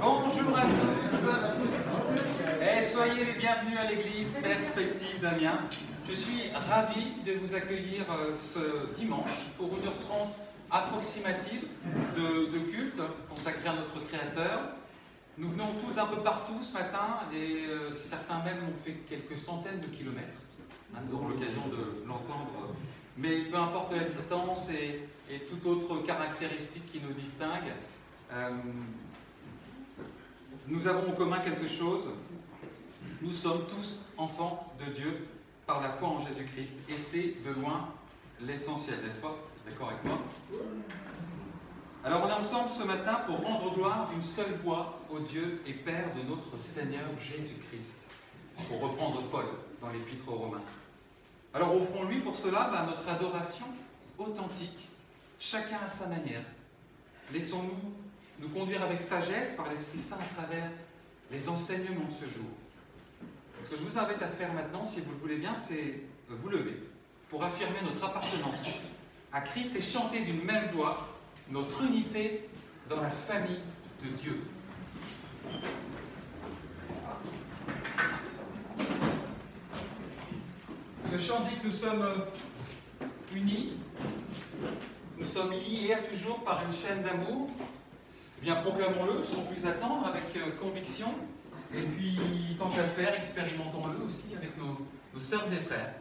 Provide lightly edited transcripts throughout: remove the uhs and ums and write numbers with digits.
Bonjour à tous et soyez les bienvenus à l'église Perspective d'Amiens. Je suis ravi de vous accueillir ce dimanche pour 1h30 approximative de culte consacré à notre Créateur. Nous venons tous d'un peu partout ce matin et certains même ont fait quelques centaines de kilomètres. Nous aurons l'occasion de l'entendre, mais peu importe la distance et toute autre caractéristique qui nous distingue, nous avons en commun quelque chose. Nous sommes tous enfants de Dieu par la foi en Jésus-Christ. Et c'est de loin l'essentiel, n'est-ce pas? D'accord avec moi? Alors on est ensemble ce matin pour rendre gloire d'une seule voix au Dieu et Père de notre Seigneur Jésus-Christ. Pour reprendre Paul dans l'Épître aux Romains. Alors offrons-lui pour cela notre adoration authentique, chacun à sa manière. Laissons-nous nous conduire avec sagesse par l'Esprit Saint à travers les enseignements de ce jour. Ce que je vous invite à faire maintenant, si vous le voulez bien, c'est vous lever pour affirmer notre appartenance à Christ et chanter d'une même voix notre unité dans la famille de Dieu. Ce chant dit que nous sommes unis, nous sommes liés à toujours par une chaîne d'amour. Eh bien, proclamons-le sans plus attendre, avec conviction. Et puis, tant qu'à faire, expérimentons-le aussi avec nos sœurs et frères.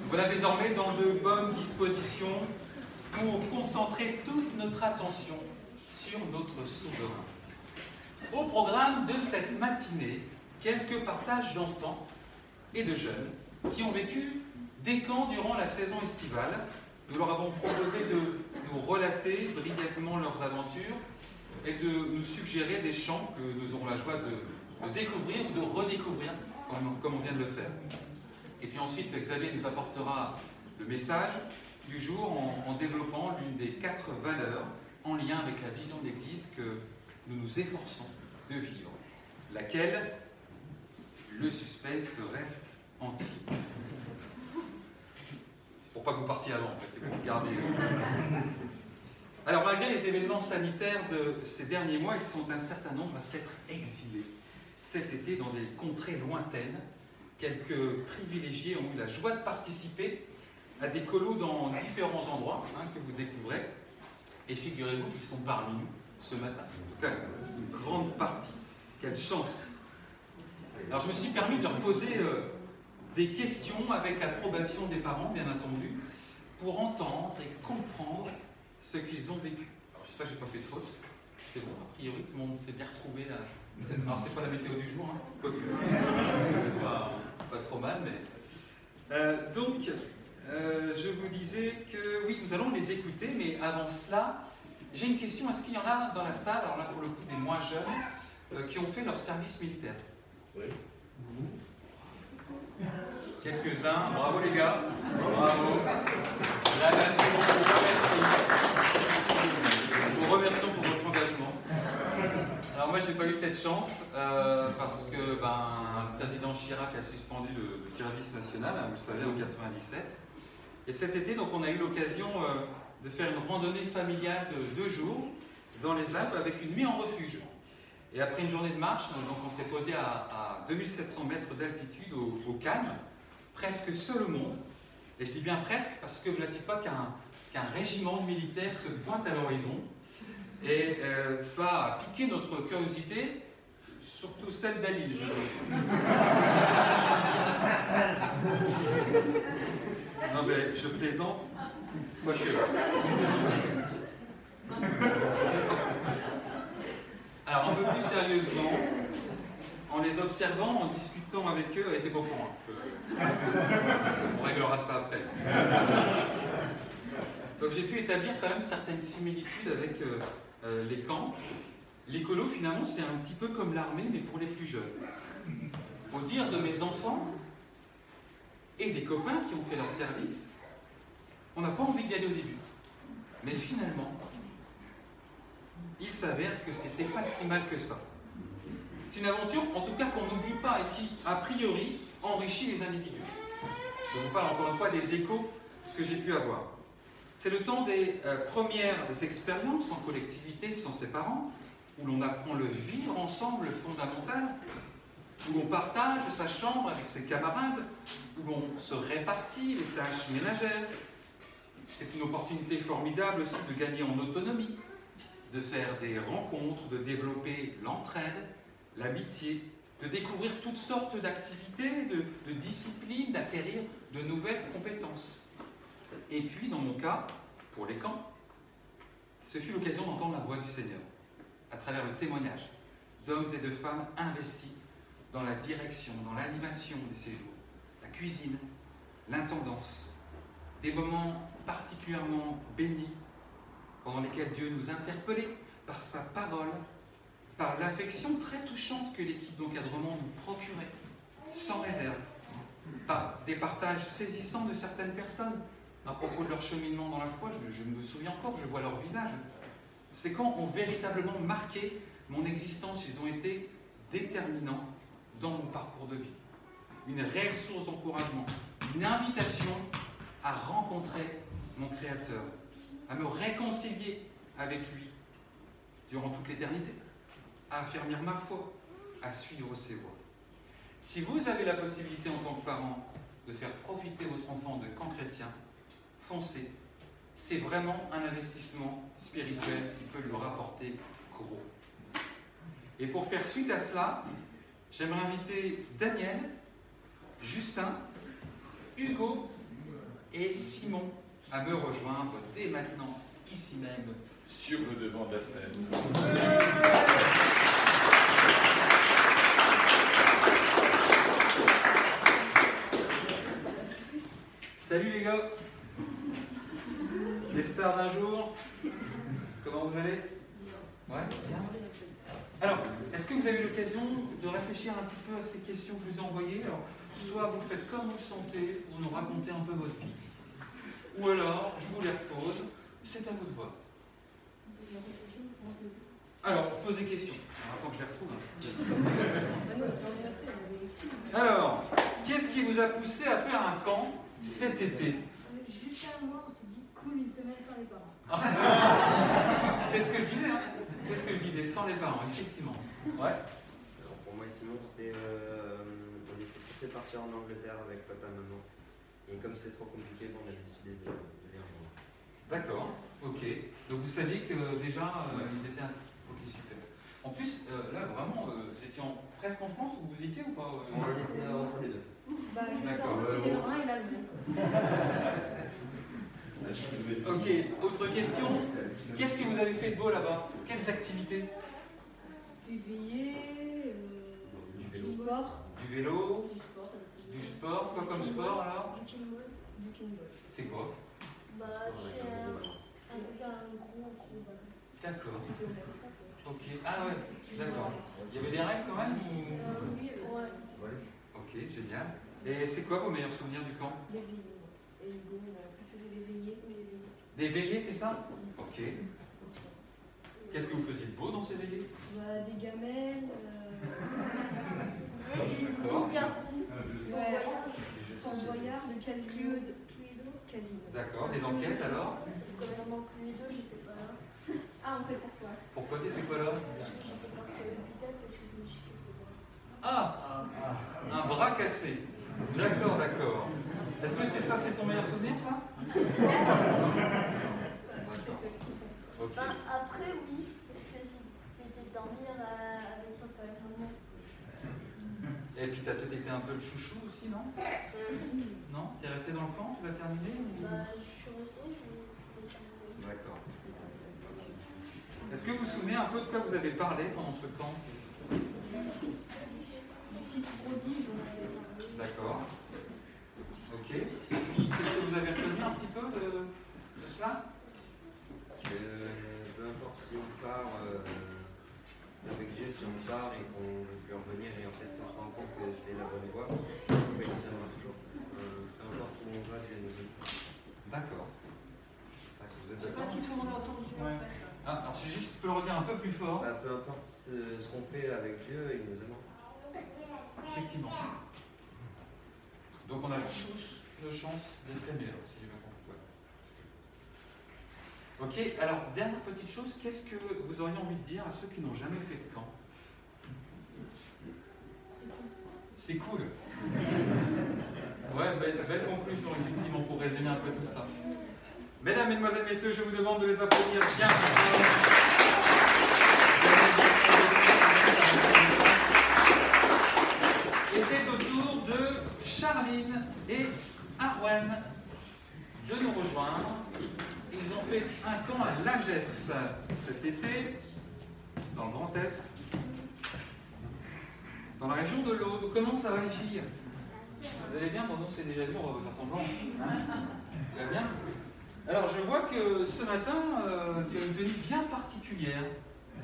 Voilà désormais dans de bonnes dispositions pour concentrer toute notre attention sur notre souverain. Au programme de cette matinée, quelques partages d'enfants et de jeunes qui ont vécu des camps durant la saison estivale. Nous leur avons proposé de nous relater brièvement leurs aventures et de nous suggérer des chants que nous aurons la joie de découvrir ou de redécouvrir, comme on vient de le faire. Et puis ensuite, Xavier nous apportera le message du jour en développant l'une des 4 valeurs en lien avec la vision de l'Église que nous nous efforçons de vivre, laquelle le suspense reste entier. Pour pas que vous partiez avant, en fait, c'est pour que vous gardiez. Alors, malgré les événements sanitaires de ces derniers mois, ils sont un certain nombre à s'être exilés cet été dans des contrées lointaines. Quelques privilégiés ont eu la joie de participer à des colos dans différents endroits que vous découvrez. Et figurez-vous qu'ils sont parmi nous ce matin. En tout cas, une grande partie. Quelle chance! Alors, je me suis permis de leur poser des questions avec l'approbation des parents, bien entendu, pour entendre et comprendre ce qu'ils ont vécu. Alors, j'espère que je n'ai pas fait de faute. C'est bon, a priori, tout le monde s'est bien retrouvé là. Alors, c'est pas la météo du jour, quoique. Pas trop mal, mais. Donc, je vous disais que oui, nous allons les écouter, mais avant cela, j'ai une question. Est-ce qu'il y en a dans la salle, alors là pour le coup des moins jeunes, qui ont fait leur service militaire? Oui. Quelques-uns, bravo les gars, bravo. La nation vous remercions pour votre engagement. Alors moi, j'ai pas eu cette chance parce que le président Chirac a suspendu le service national, vous le savez, en 1997. Et cet été, donc, on a eu l'occasion de faire une randonnée familiale de 2 jours dans les Alpes avec une nuit en refuge. Et après une journée de marche, donc, on s'est posé à 2700 mètres d'altitude au calme, presque seul au monde. Et je dis bien presque parce que vous n'avez pas qu'un régiment militaire se pointe à l'horizon. Et cela a piqué notre curiosité, surtout celle d'Aline, je trouve. Non mais je plaisante, quoique. Alors un peu plus sérieusement, en les observant, en discutant avec eux, elle était pas au courant. On réglera ça après. Donc j'ai pu établir quand même certaines similitudes avec les camps. L'écolo, finalement, c'est un petit peu comme l'armée, mais pour les plus jeunes. Au dire de mes enfants et des copains qui ont fait leur service, on n'a pas envie d'y aller au début. Mais finalement, il s'avère que c'était pas si mal que ça. C'est une aventure, en tout cas, qu'on n'oublie pas et qui, a priori, enrichit les individus. Je vous parle encore une fois des échos que j'ai pu avoir. C'est le temps des premières expériences en collectivité sans ses parents, où l'on apprend le vivre ensemble fondamental, où l'on partage sa chambre avec ses camarades, où l'on se répartit les tâches ménagères. C'est une opportunité formidable aussi de gagner en autonomie, de faire des rencontres, de développer l'entraide, l'amitié, de découvrir toutes sortes d'activités, de disciplines, d'acquérir de nouvelles compétences. Et puis, dans mon cas, pour les camps, ce fut l'occasion d'entendre la voix du Seigneur, à travers le témoignage d'hommes et de femmes investis dans la direction, dans l'animation des séjours, la cuisine, l'intendance, des moments particulièrement bénis pendant lesquels Dieu nous interpellait par sa parole, par l'affection très touchante que l'équipe d'encadrement nous procurait, sans réserve, par des partages saisissants de certaines personnes à propos de leur cheminement dans la foi. Je me souviens encore, je vois leur visage. Ces camps ont véritablement marqué mon existence, ils ont été déterminants dans mon parcours de vie. Une réelle source d'encouragement, une invitation à rencontrer mon Créateur, à me réconcilier avec lui durant toute l'éternité, à affermir ma foi, à suivre ses voies. Si vous avez la possibilité en tant que parent de faire profiter votre enfant de camp chrétien, foncez. C'est vraiment un investissement spirituel qui peut lui rapporter gros. Et pour faire suite à cela, j'aimerais inviter Daniel, Justin, Hugo et Simon à me rejoindre dès maintenant, ici même, sur le devant de la scène. Salut les gars, les stars d'un jour, comment vous allez? Ouais, bien. Alors, est-ce que vous avez eu l'occasion de réfléchir un petit peu à ces questions que je vous ai envoyées? Alors, soit vous faites comme vous le sentez, pour nous raconter un peu votre vie, ou alors, je vous les repose, c'est à vous de voir. Alors, posez question. Alors, attends que je les retrouve. Alors, qu'est-ce qui vous a poussé à faire un camp cet été? Juste un mois, on s'est dit cool, une semaine sans les parents. C'est ce que je disais, hein. C'est ce que je disais, sans les parents, effectivement. Ouais. Alors pour moi et Simon, c'était, on était censé partir en Angleterre avec papa et maman. Et comme c'était trop compliqué, bon, on a décidé de venir en Angleterre. D'accord, ok. Donc vous saviez que déjà, ils étaient inscrits. Ok, super. En plus, là, vraiment, vous étiez presque en France, ou vous étiez ou pas On était entre les deux. Bah, juste D'accord. avant, c'était le Rhin et l'Allemagne. Ok, autre question. Qu'est-ce que vous avez fait de beau là-bas? Quelles activités? Des veillées, Du du vélo. sport. Du vélo, Du sport. du sport, quoi comme sport alors? Du kinball. Du kinball. C'est quoi? Bah, c'est un gros ballon. D'accord. Tu fais ça, quoi. Ok, ah ouais, d'accord. Il y avait des règles quand même ou... Oui, ouais. Ouais. Ok, génial. Et c'est quoi vos meilleurs souvenirs du camp? Des veillées. Et Hugo, on a préféré les veillées que les veillées. Des veillées, c'est ça? Ok. Qu'est-ce que vous faisiez de beau dans ces veillées? Bah, des gamelles. D'accord. Ouais. Fort Boyard, le casino. Casino. D'accord, des enquêtes alors? Pendant Cluedo, j'étais pas là. Ah, on fait pourquoi? Pourquoi t'étais pas là? J'étais partie à l'hôpital parce que je me suis cassé le bras. Ah, un bras cassé. D'accord, d'accord. Est-ce que c'est ton meilleur souvenir, ça? Ok. Ben, après, oui, parce que c'était dormir avec papa et maman. Et puis t'as peut-être été un peu le chouchou aussi, non? Non? T'es resté dans le camp? Tu l'as terminé ou... Bah, je suis restée, je terminer. D'accord. Est-ce que vous vous souvenez un peu de quoi vous avez parlé pendant ce camp? Mon fils prodige, on avait parlé. D'accord. Ok. Qu'est-ce que vous avez retenu un petit peu de cela? Peu importe si on part avec Dieu, si on part et qu'on peut en revenir et en fait on se rend compte que c'est la bonne voie, il nous aimera toujours. Peu importe où on va, Dieu nous aime. D'accord. Vous êtes Je sais pas d'accord? si tout le monde a entendu Ouais. après ça. Ah, alors si juste tu peux le redire un peu plus fort. Bah, peu importe ce qu'on fait avec Dieu, il nous aimera. Effectivement. Donc on a tous de chance d'être aimés, alors, si j'ai bien compris. Ouais. Ok, alors dernière petite chose, qu'est-ce que vous auriez envie de dire à ceux qui n'ont jamais fait de camp? C'est cool. Ouais, belle conclusion effectivement pour résumer un peu tout ça. Mesdames, Mesdemoiselles, Messieurs, je vous demande de les applaudir bien. Et c'est au tour de Charline et Arwen de nous rejoindre. Ils ont fait un camp à Lagesse cet été, dans le Grand Est, dans la région de l'Aude. Comment ça va les filles? Vous allez bien? Bon, non, c'est déjà vu, on va faire semblant. Ça va bien? Alors, je vois que ce matin, tu as une tenue bien particulière.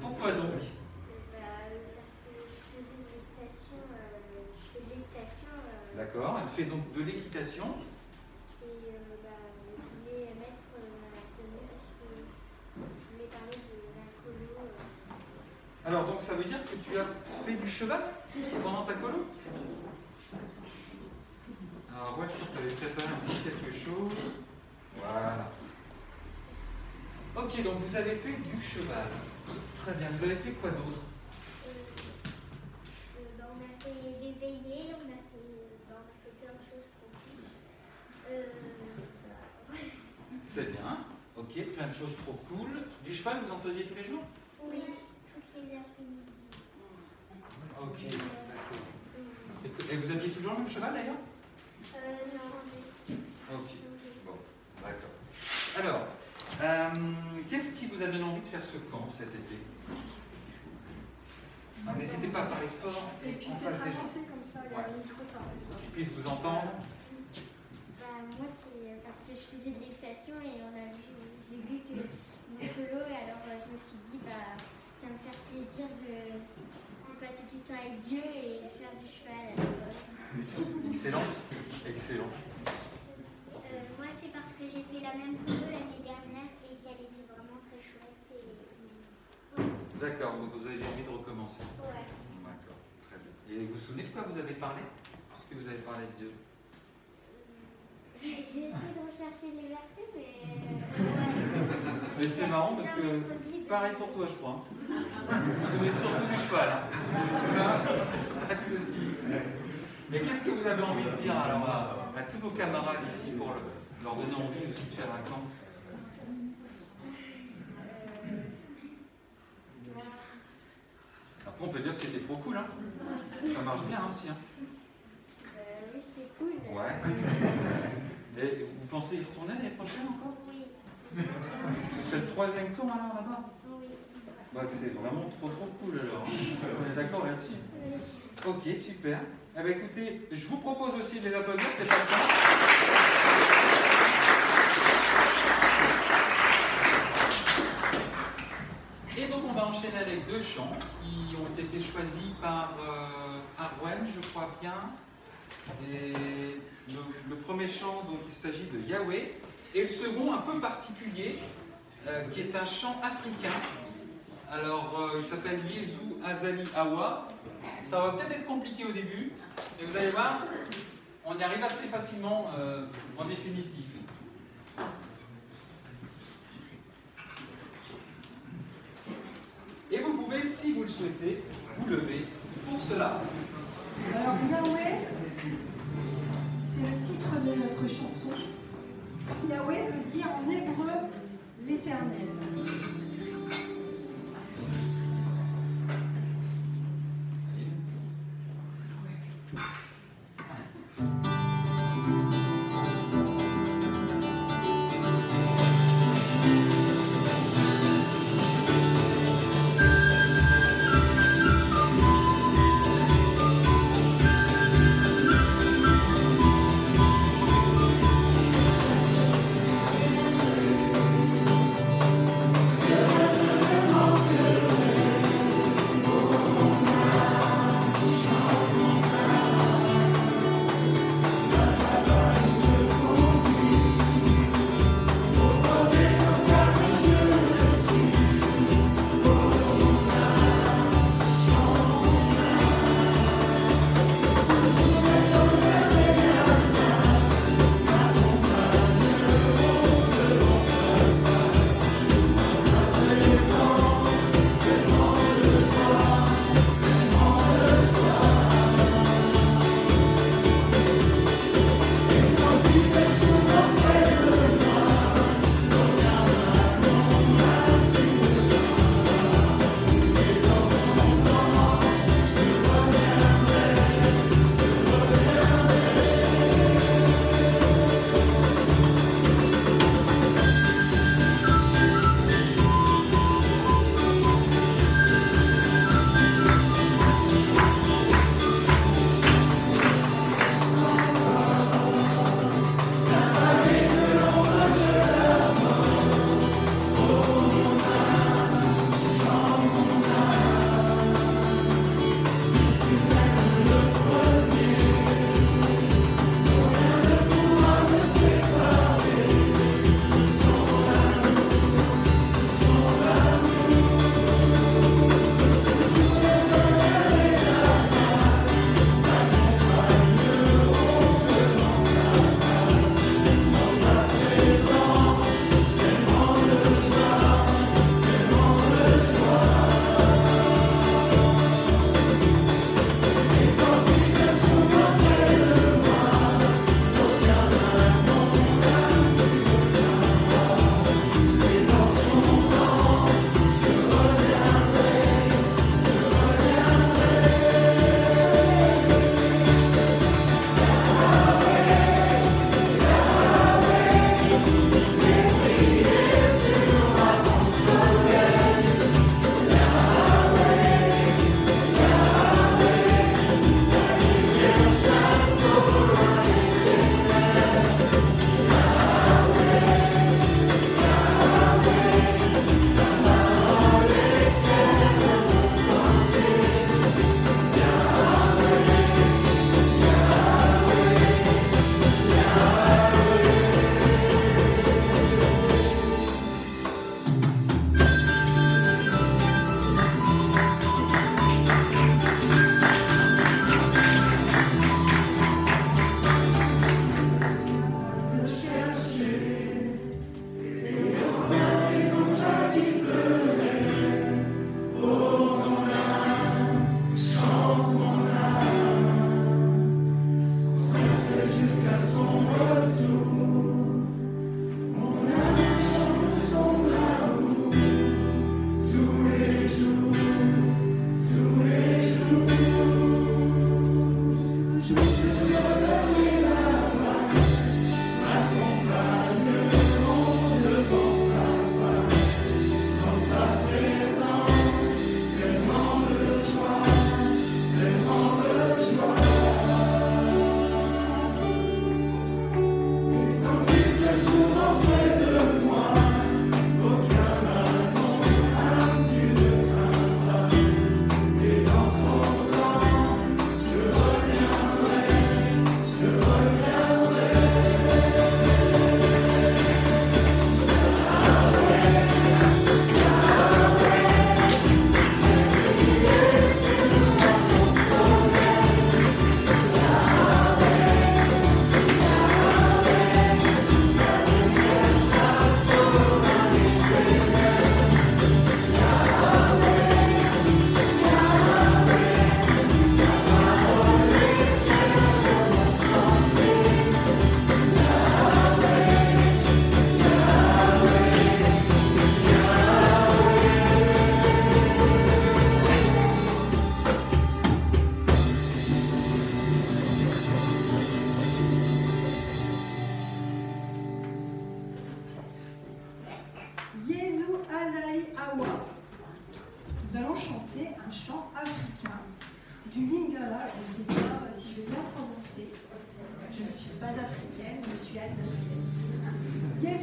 Pourquoi donc? Parce que je fais de l'équitation. D'accord, elle fait donc de l'équitation. Et je voulais mettre ma tenue parce que je voulais parler de l'alcoolo. Alors, donc, ça veut dire que tu as fait du cheval pendant ta colo? Alors, moi, je crois que tu avais préparé un petit quelque chose. Voilà. Ok, donc vous avez fait du cheval. Très bien. Vous avez fait quoi d'autre? On a fait des veillées, on a fait plein de choses tranquilles. C'est bien. Ok, plein de choses trop cool. Du cheval, vous en faisiez tous les jours? Oui, toutes les après-midi. Ok, d'accord. Et vous aviez toujours le même cheval d'ailleurs? Non, Ok, bon, d'accord. Alors, qu'est-ce qui vous a donné envie de faire ce camp cet été? N'hésitez pas à parler fort Et puis en face peut-être des gens. avancer comme ça, il y a un micro, ça va. Qu'ils puissent vous entendre. moi, c'est parce que je faisais de l'équitation et j'ai vu que mon colo, et alors je me suis dit, ça me fait plaisir de passer du temps avec Dieu et de faire du cheval à l'école. Excellent, excellent. Moi, c'est parce que j'ai fait la même colo l'année dernière et qu'elle était vraiment très chouette. D'accord, donc vous avez envie de recommencer. Ouais. D'accord, très bien. Et vous vous souvenez de quoi vous avez parlé? lorsque vous avez parlé de Dieu? J'ai essayé de rechercher les versets, mais... Mais c'est marrant parce que, pareil pour toi, je crois. Vous avez surtout du cheval. Hein. Ça, pas de souci. Mais qu'est-ce que vous avez envie de dire alors à tous vos camarades ici pour leur donner envie aussi de faire un camp? Après, on peut dire que c'était trop cool. Hein. Ça marche bien aussi. Hein. Oui, c'était cool. Ouais. Et vous pensez y retourner l'année prochaine encore? Oui. Ce serait le 3e camp alors là-bas? Oui. Bah, c'est vraiment trop cool alors. On est d'accord là-dessus? Oui. Ok, super. Eh bien, écoutez, je vous propose aussi de les applaudir, c'est pas ça. Et donc on va enchaîner avec 2 chants qui ont été choisis par Arwen, je crois bien. Et le premier chant, donc il s'agit de Yahweh, et le second un peu particulier, qui est un chant africain. Alors il s'appelle Yezu Azali Awa. Ça va peut-être être compliqué au début, mais vous allez voir, on y arrive assez facilement en définitive. Et vous pouvez, si vous le souhaitez, vous lever pour cela. Alors Yahweh, c'est le titre de notre chanson. Yahweh veut dire en hébreu l'Éternel. Yahweh,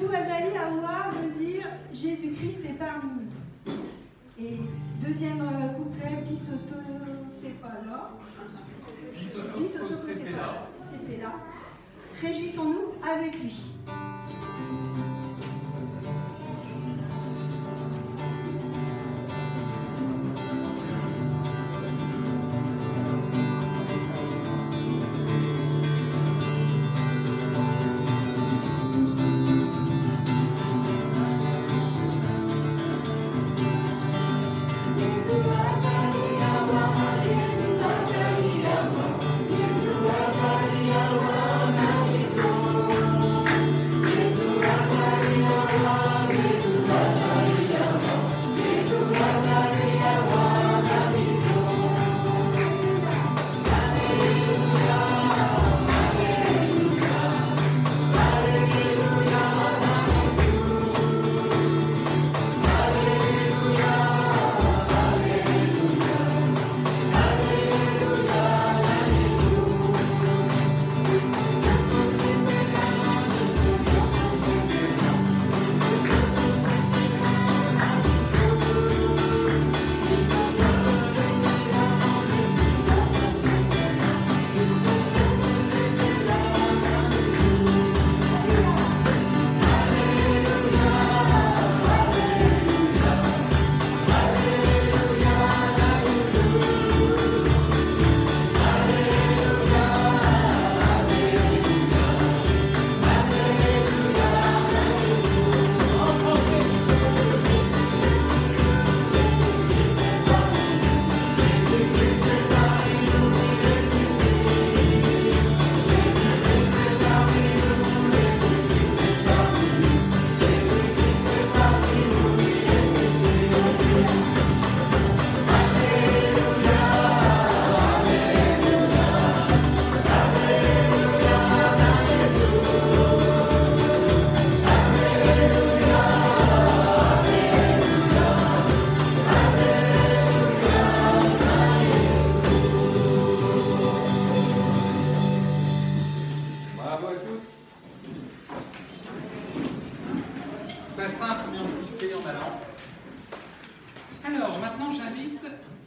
Jésus Azali Awa veut dire Jésus-Christ est parmi nous. Et deuxième couplet, Pisoto Sepala. Pisoto Sepela. Réjouissons-nous avec lui.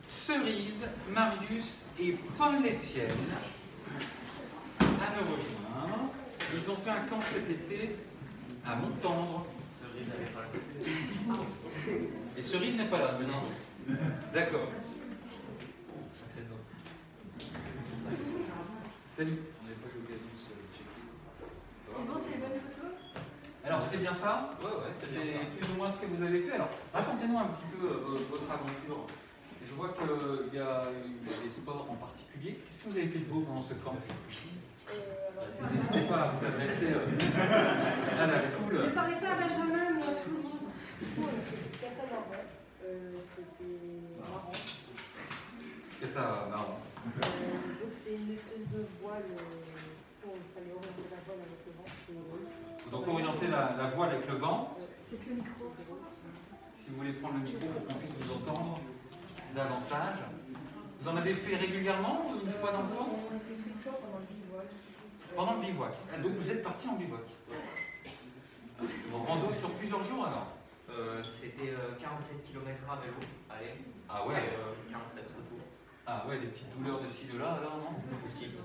Cerise, Marius et Paul Etienne à nous rejoindre. Ils ont fait un camp cet été à Montendre. Cerise n'avait pas là. Et Cerise n'est pas là maintenant. D'accord. Salut. On n'avait pas eu l'occasion de se checker. C'est bon, c'est les bonnes photos? Alors c'est bien ça? Ouais, c'est bien ça. Plus ou moins ce que vous avez fait. Alors racontez-nous un petit peu votre aventure. Et je vois qu'il y a des sports en particulier. Qu'est-ce que vous avez fait de beau pendant ce camp? N'hésitez pas à vous adresser à la foule. Ne parlez pas à Benjamin, mais à tout le monde. C'était marrant. Cata marrant. Donc c'est une espèce de voile pour il fallait orienter la voile avec le vent. Donc orienter la voile avec le vent. C'est que le micro. Si vous voulez prendre le micro pour qu'on puisse vous entendre davantage. Vous en avez fait régulièrement ou une fois dans le mois? On a fait une fois pendant le bivouac. Pendant le bivouac. Ah, donc vous êtes parti en bivouac. Rando sur plusieurs jours alors? C'était 47 km à vélo, allez. Ah ouais. 47 retour. Ah ouais, des petites douleurs de ci, de là alors, non? Petite.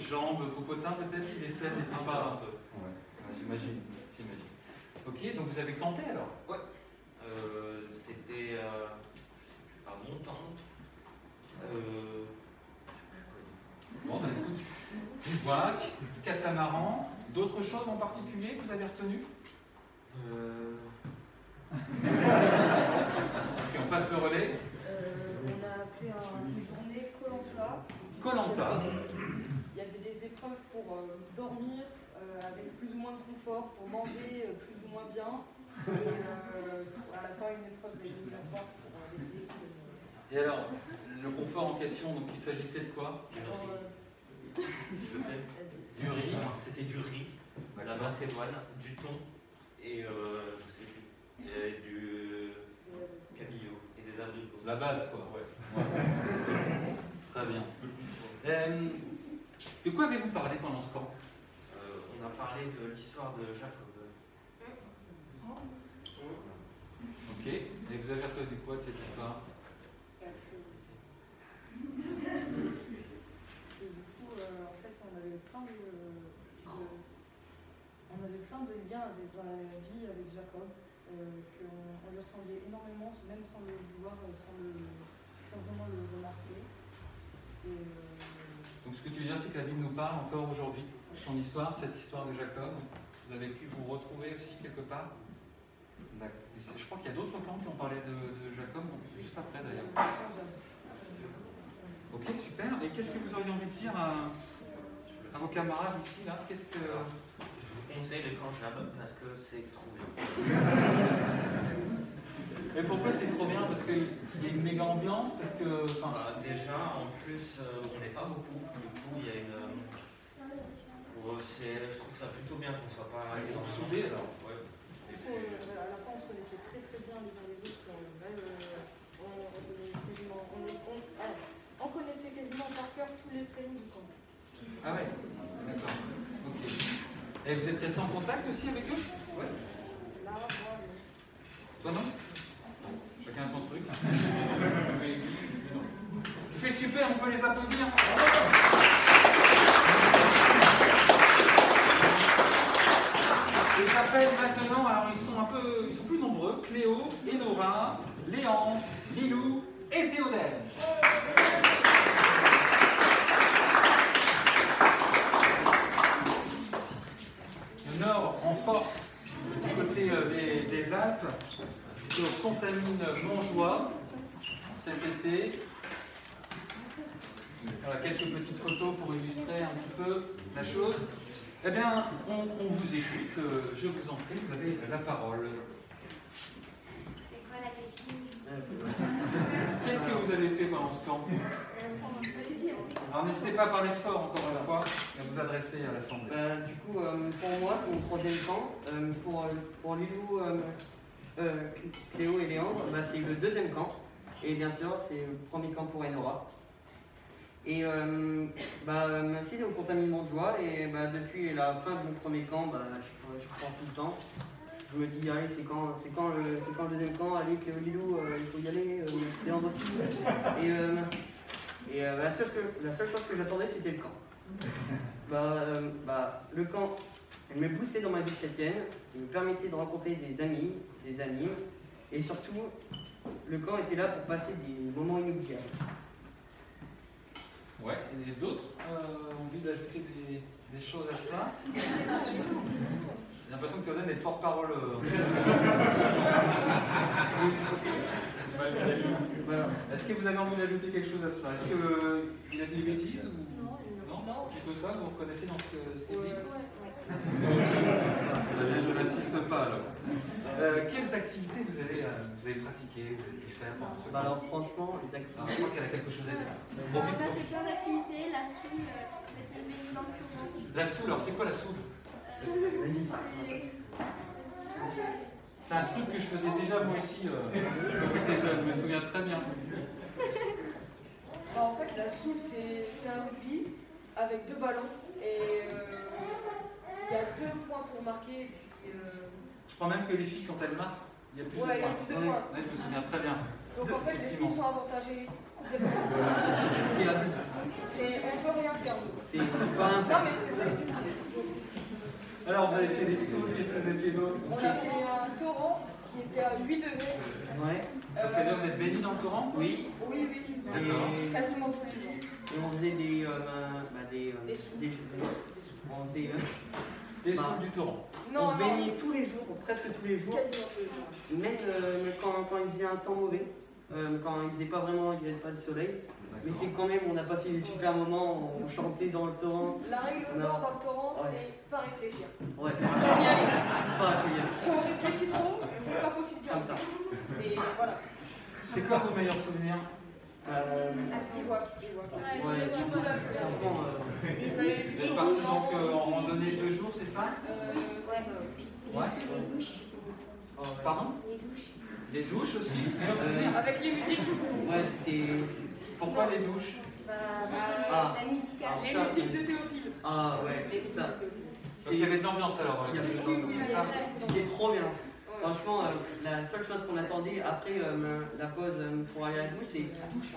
Jambes, popotin peut-être si les selles n'étaient pas... Un peu. Ouais, j'imagine. Ok, donc vous avez campé alors? Ouais. C'était à Montendre. Bon, bah écoute, bivouac, catamaran, d'autres choses en particulier que vous avez retenues? Ok, on passe le relais. On a fait une journée Koh-Lanta. Koh-Lanta. Il y avait des épreuves pour dormir avec plus ou moins de confort, pour manger plus ou moins bien. Et à la fin, une épreuve d'éliminatoire pour décider Et alors, le confort en question, donc il s'agissait de quoi? Je fais. Du riz. Alors, c'était du riz, la macédoine, du thon et je sais plus. Et du cabillaud et des abricots. La base, quoi. Ouais. Très bien. De quoi avez-vous parlé pendant ce camp? On va parler de l'histoire de Jacob. Ok. Et vous avez retenu quoi de cette histoire? Et du coup, en fait, on avait plein de liens dans la vie avec Jacob, qu'on lui ressemblait énormément, même sans le vouloir, sans vraiment le remarquer. Donc ce que tu veux dire, c'est que la Bible nous parle encore aujourd'hui, son histoire, cette histoire de Jacob. Vous avez pu vous retrouver aussi quelque part? Je crois qu'il y a d'autres camps qui ont parlé de Jacob, juste après d'ailleurs. Ok, super. Et qu'est-ce que vous auriez envie de dire à vos camarades ici, là? Je vous conseille le camp Jab parce que c'est trop bien. Et pourquoi c'est trop bien? Parce qu'il y a une méga ambiance, parce que... déjà, en plus, on n'est pas beaucoup, du coup, il y a une... je trouve ça plutôt bien qu'on ne soit pas soudés, alors. Ouais. Du coup, à la fin, on se connaissait très très bien les uns les autres. On connaissait quasiment par cœur tous les prénoms du camp. Ah ouais, d'accord. Ok. Et vous êtes resté en contact aussi avec eux? Ouais. Là, moi, toi non? Chacun son truc. Oui, non. Ok, super, on peut les applaudir. Et j'appelle maintenant, alors ils sont plus nombreux, Cléo, Enora, Léon, Lilou et Théodère. Le nord en force du côté des Alpes, se contamine Montjoie cet été. Voilà, quelques petites photos pour illustrer un petit peu la chose. Eh bien, on vous écoute, je vous en prie, vous avez la parole. C'est quoi la question? Qu'est-ce que vous avez fait pendant ce camp? Alors n'hésitez pas à parler fort encore une fois et à vous adresser à l'Assemblée. Du coup, pour moi, c'est mon troisième camp. Pour Lilou, Cléo et Léandre, c'est le deuxième camp. Et bien sûr, c'est le premier camp pour Enora. Et c'est au contaminement de joie. Et depuis la fin de mon premier camp, je prends tout le temps. Je me dis, allez, c'est quand le deuxième camp? Allez, Cléo, Lilou, il faut y aller. Léandre aussi. Et la seule chose que j'attendais, c'était le camp. Le camp, elle me boostait dans ma vie chrétienne, il me permettait de rencontrer des amis, des amis, et surtout, le camp était là pour passer des moments inoubliables. Ouais, et d'autres ont envie d'ajouter des choses à cela? J'ai l'impression que Théodène est porte-parole. Voilà. Est-ce que vous avez envie d'ajouter quelque chose à cela? Est-ce qu'il a dit des bêtises ou... Non. Tout ça, vous reconnaissez dans ce qu'il dit? Ouais. Très bien, je n'assiste pas alors. Quelles activités vous avez pratiquées, vous avez pu faire pendant ce camp? Alors franchement, les activités... Je crois qu'elle a quelque chose à dire. On a fait plein d'activités, la soule, on était baignés dans le torrent. La soule, alors c'est quoi la soule? C'est un truc que je faisais déjà moi aussi quand j'étais jeune, je me souviens très bien. En fait, la soule, c'est un rugby avec 2 ballons et il y a 2 points pour marquer. Puis, Je crois même que les filles, quand elles marquent, il y a plus de points. il y a plus de points. Ouais, je me souviens très bien. Donc en fait, les filles sont avantagées complètement. On ne peut rien faire. C'est pas un... Non, mais c'est vrai. Alors, vous avez fait des sauts, qu'est-ce que vous avez fait d'autre? On a fait un torrent qui était à 8 degrés. Ouais. Donc, ça veut dire que vous êtes baigné dans le torrent? Oui. Oui. D'accord. Quasiment tous les jours. Et on faisait des sauts du torrent. On se baignait tous les jours, presque tous les jours. Quasiment tous les jours. Même quand il faisait un temps mauvais, quand il faisait pas vraiment, il n'y avait pas de soleil. Mais c'est quand même, on a passé des super moments, on chantait dans le torrent. La règle d'or dans le torrent, c'est pas réfléchir. Ouais. Y aller. Pas réfléchir. Si on réfléchit trop, c'est pas possible d'y aller. Comme ça. Voilà. C'est quoi vos meilleurs souvenirs? Bivouac. Ouais, Surtout la franchement. Vous êtes partis donc en randonnée 2 jours, c'est ça? Ouais. Pardon? Les douches aussi? Meilleurs souvenirs? avec les musiques. Ouais, c'était. Pourquoi les douches? La musique Les musiques de Théophile. Ah ouais, ça. Donc il y avait de l'ambiance alors dans Il y avait de l'ambiance. c'est ça? C'était trop bien. Franchement, la seule chose qu'on attendait après la pause pour aller à la douche, c'est la douche.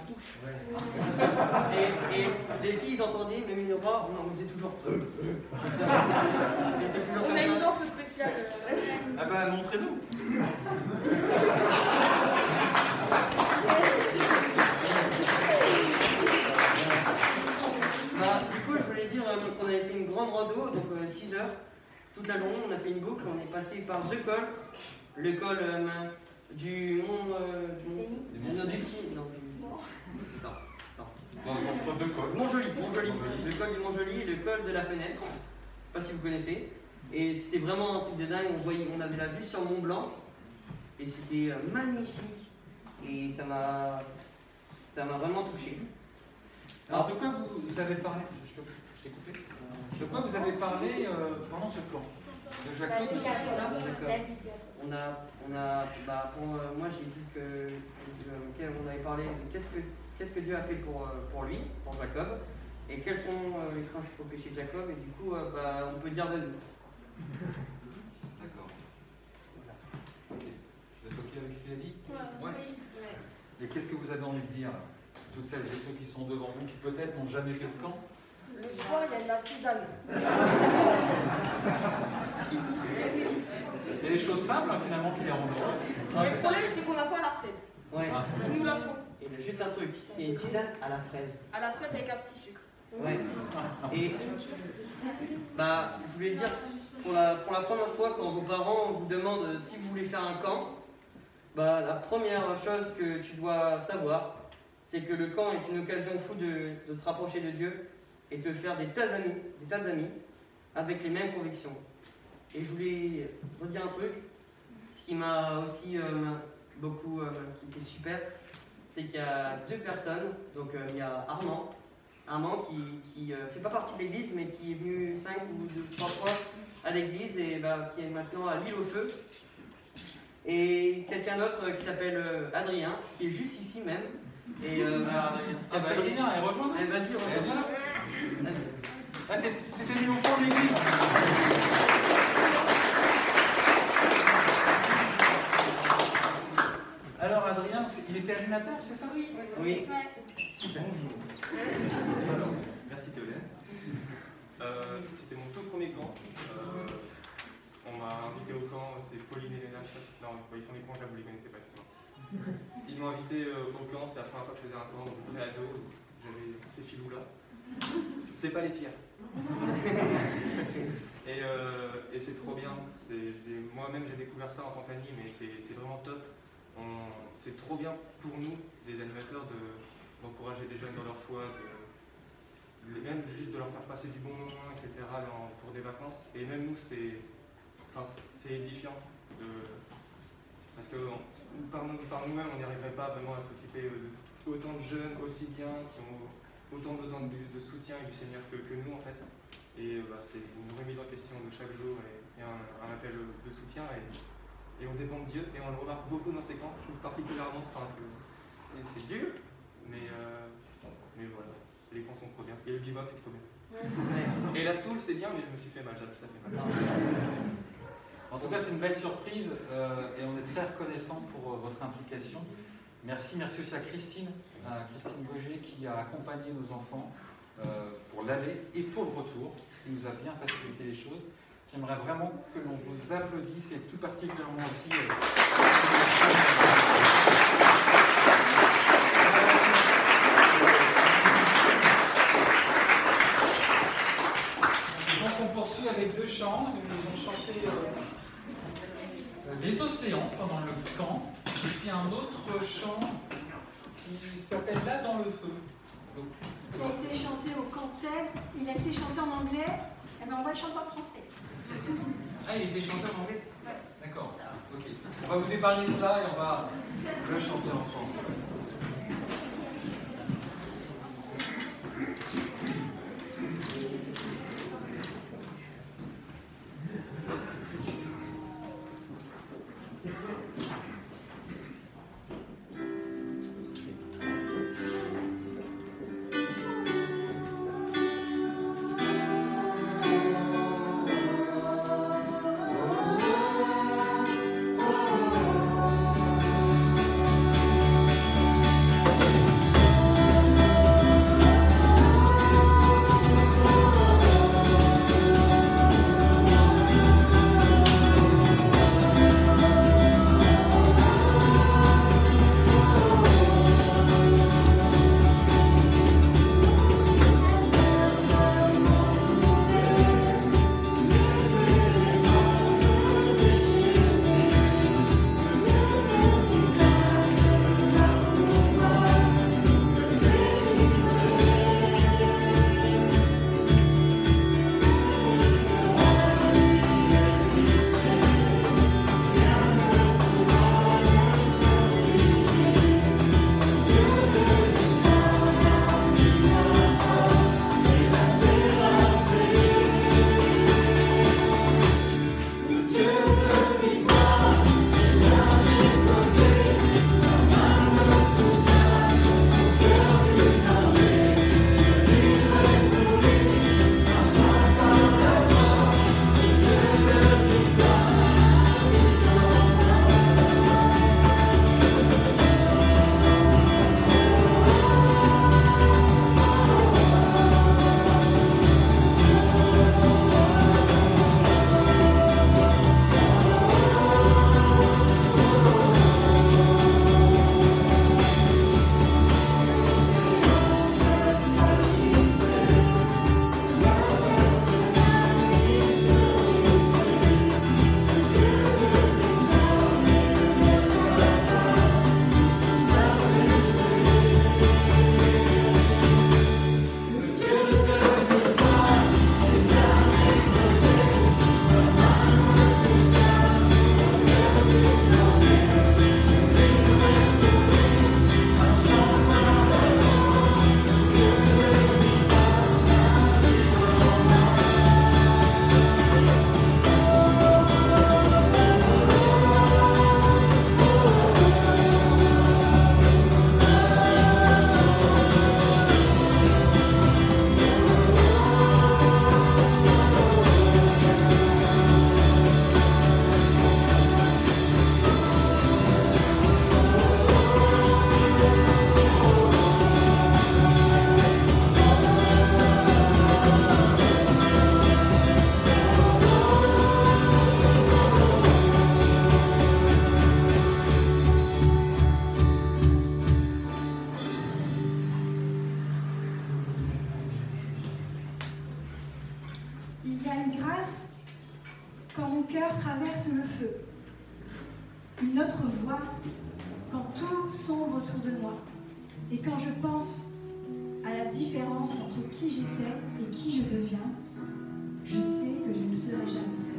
Et les filles ils entendaient, même une aura, on faisait toujours. Comme ça. On a une danse spéciale. Ah bah montrez-nous. Du coup, je voulais dire qu'on avait fait une grande rando, donc 6 heures. Toute la journée, on a fait une boucle, on est passé par 2 cols. Le col du Mont. Entre deux cols. Montjoli. Le col du Montjoli et le col de la Fenêtre. Je ne sais pas si vous connaissez. Et c'était vraiment un truc de dingue. On avait la vue sur Mont Blanc. Et c'était magnifique. Et ça m'a vraiment touché. Alors de quoi vous avez parlé? Je t'ai coupé. De quoi vous avez parlé pendant ce plan? De Jacob, c'est ça? Moi j'ai dit on avait parlé de qu'est-ce que Dieu a fait pour lui, pour Jacob, et quels sont les principaux péchés de Jacob, et du coup on peut dire de nous. D'accord. Voilà. Ok. Vous êtes ok avec ce qu'il a dit? Ouais. Et qu'est-ce que vous avez envie de dire, toutes celles et ceux qui sont devant vous, qui peut-être n'ont jamais fait de camp? Le soir, il y a de la tisane. Il y a des choses simples finalement qui les rendent heureux. Mais le problème, c'est qu'on n'a pas la recette. Ouais. Il nous la faut. Et juste un truc, c'est une tisane à la fraise. À la fraise avec un petit sucre. Ouais. Et je voulais dire, pour la première fois, quand vos parents vous demandent si vous voulez faire un camp, la première chose que tu dois savoir, c'est que le camp est une occasion fou de te rapprocher de Dieu et de faire des tas d'amis avec les mêmes convictions. Et je voulais redire un truc, ce qui m'a aussi beaucoup, qui était super, c'est qu'il y a 2 personnes, donc il y a Armand qui fait pas partie de l'église, mais qui est venu 5 ou 3 fois à l'église et qui est maintenant à l'île au feu. Et quelqu'un d'autre qui s'appelle Adrien, qui est juste ici même. Et Adrien, elle rejoint. Vas-y, rejoins. Ah, t'étais venu au fond de l'église. Alors Adrien, il était animateur, c'est ça? Oui. Super. Merci Théodène. C'était mon tout premier camp. On m'a invité au camp, c'est Pauline et Léna. Non, ils sont des cons, vous les connaissez pas, excusez-moi. Ils m'ont invité au camp, c'était la première fois que je faisais un camp, donc pré-ado, j'avais ces filous-là. C'est pas les pires. Et c'est trop bien. Moi-même j'ai découvert ça en tant qu'ami, mais c'est vraiment top. C'est trop bien pour nous, des animateurs, d'encourager les jeunes dans leur foi, même juste de leur faire passer du bon moment, etc. pour des vacances. Et même nous, c'est édifiant. Parce que par nous-mêmes, on n'y arriverait pas vraiment à s'occuper d'autant de jeunes aussi bien, qui ont autant besoin de soutien et du Seigneur que nous en fait. Et c'est une remise en question de chaque jour et un appel de soutien. Et on dépend de Dieu et on le remarque beaucoup dans ces camps. Je trouve particulièrement, parce que c'est dur, mais voilà, les camps sont trop bien. Et le bivouac c'est trop bien. Et la soule c'est bien, mais je me suis fait mal, ça fait mal. En tout cas, c'est une belle surprise et on est très reconnaissant pour votre implication. Merci aussi à Christine Gauger qui a accompagné nos enfants pour l'aller et pour le retour, ce qui nous a bien facilité les choses. J'aimerais vraiment que l'on vous applaudisse et tout particulièrement aussi. Donc on poursuit avec 2 chants. Nous ont chanté les océans pendant le camp. Et puis un autre chant qui s'appelle Là dans le feu. Donc, il a été chanté au Cantel, il a été chanté en anglais, et on va le chanter en français. Ah, il était chanté en anglais? Ouais. D'accord, ok. On va vous épargner cela et on va le chanter en français. Il y a une grâce quand mon cœur traverse le feu. Une autre voix quand tout sombre autour de moi. Et quand je pense à la différence entre qui j'étais et qui je deviens, je sais que je ne serai jamais seule.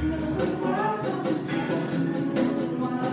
Notre voix quand tout sombre autour de moi.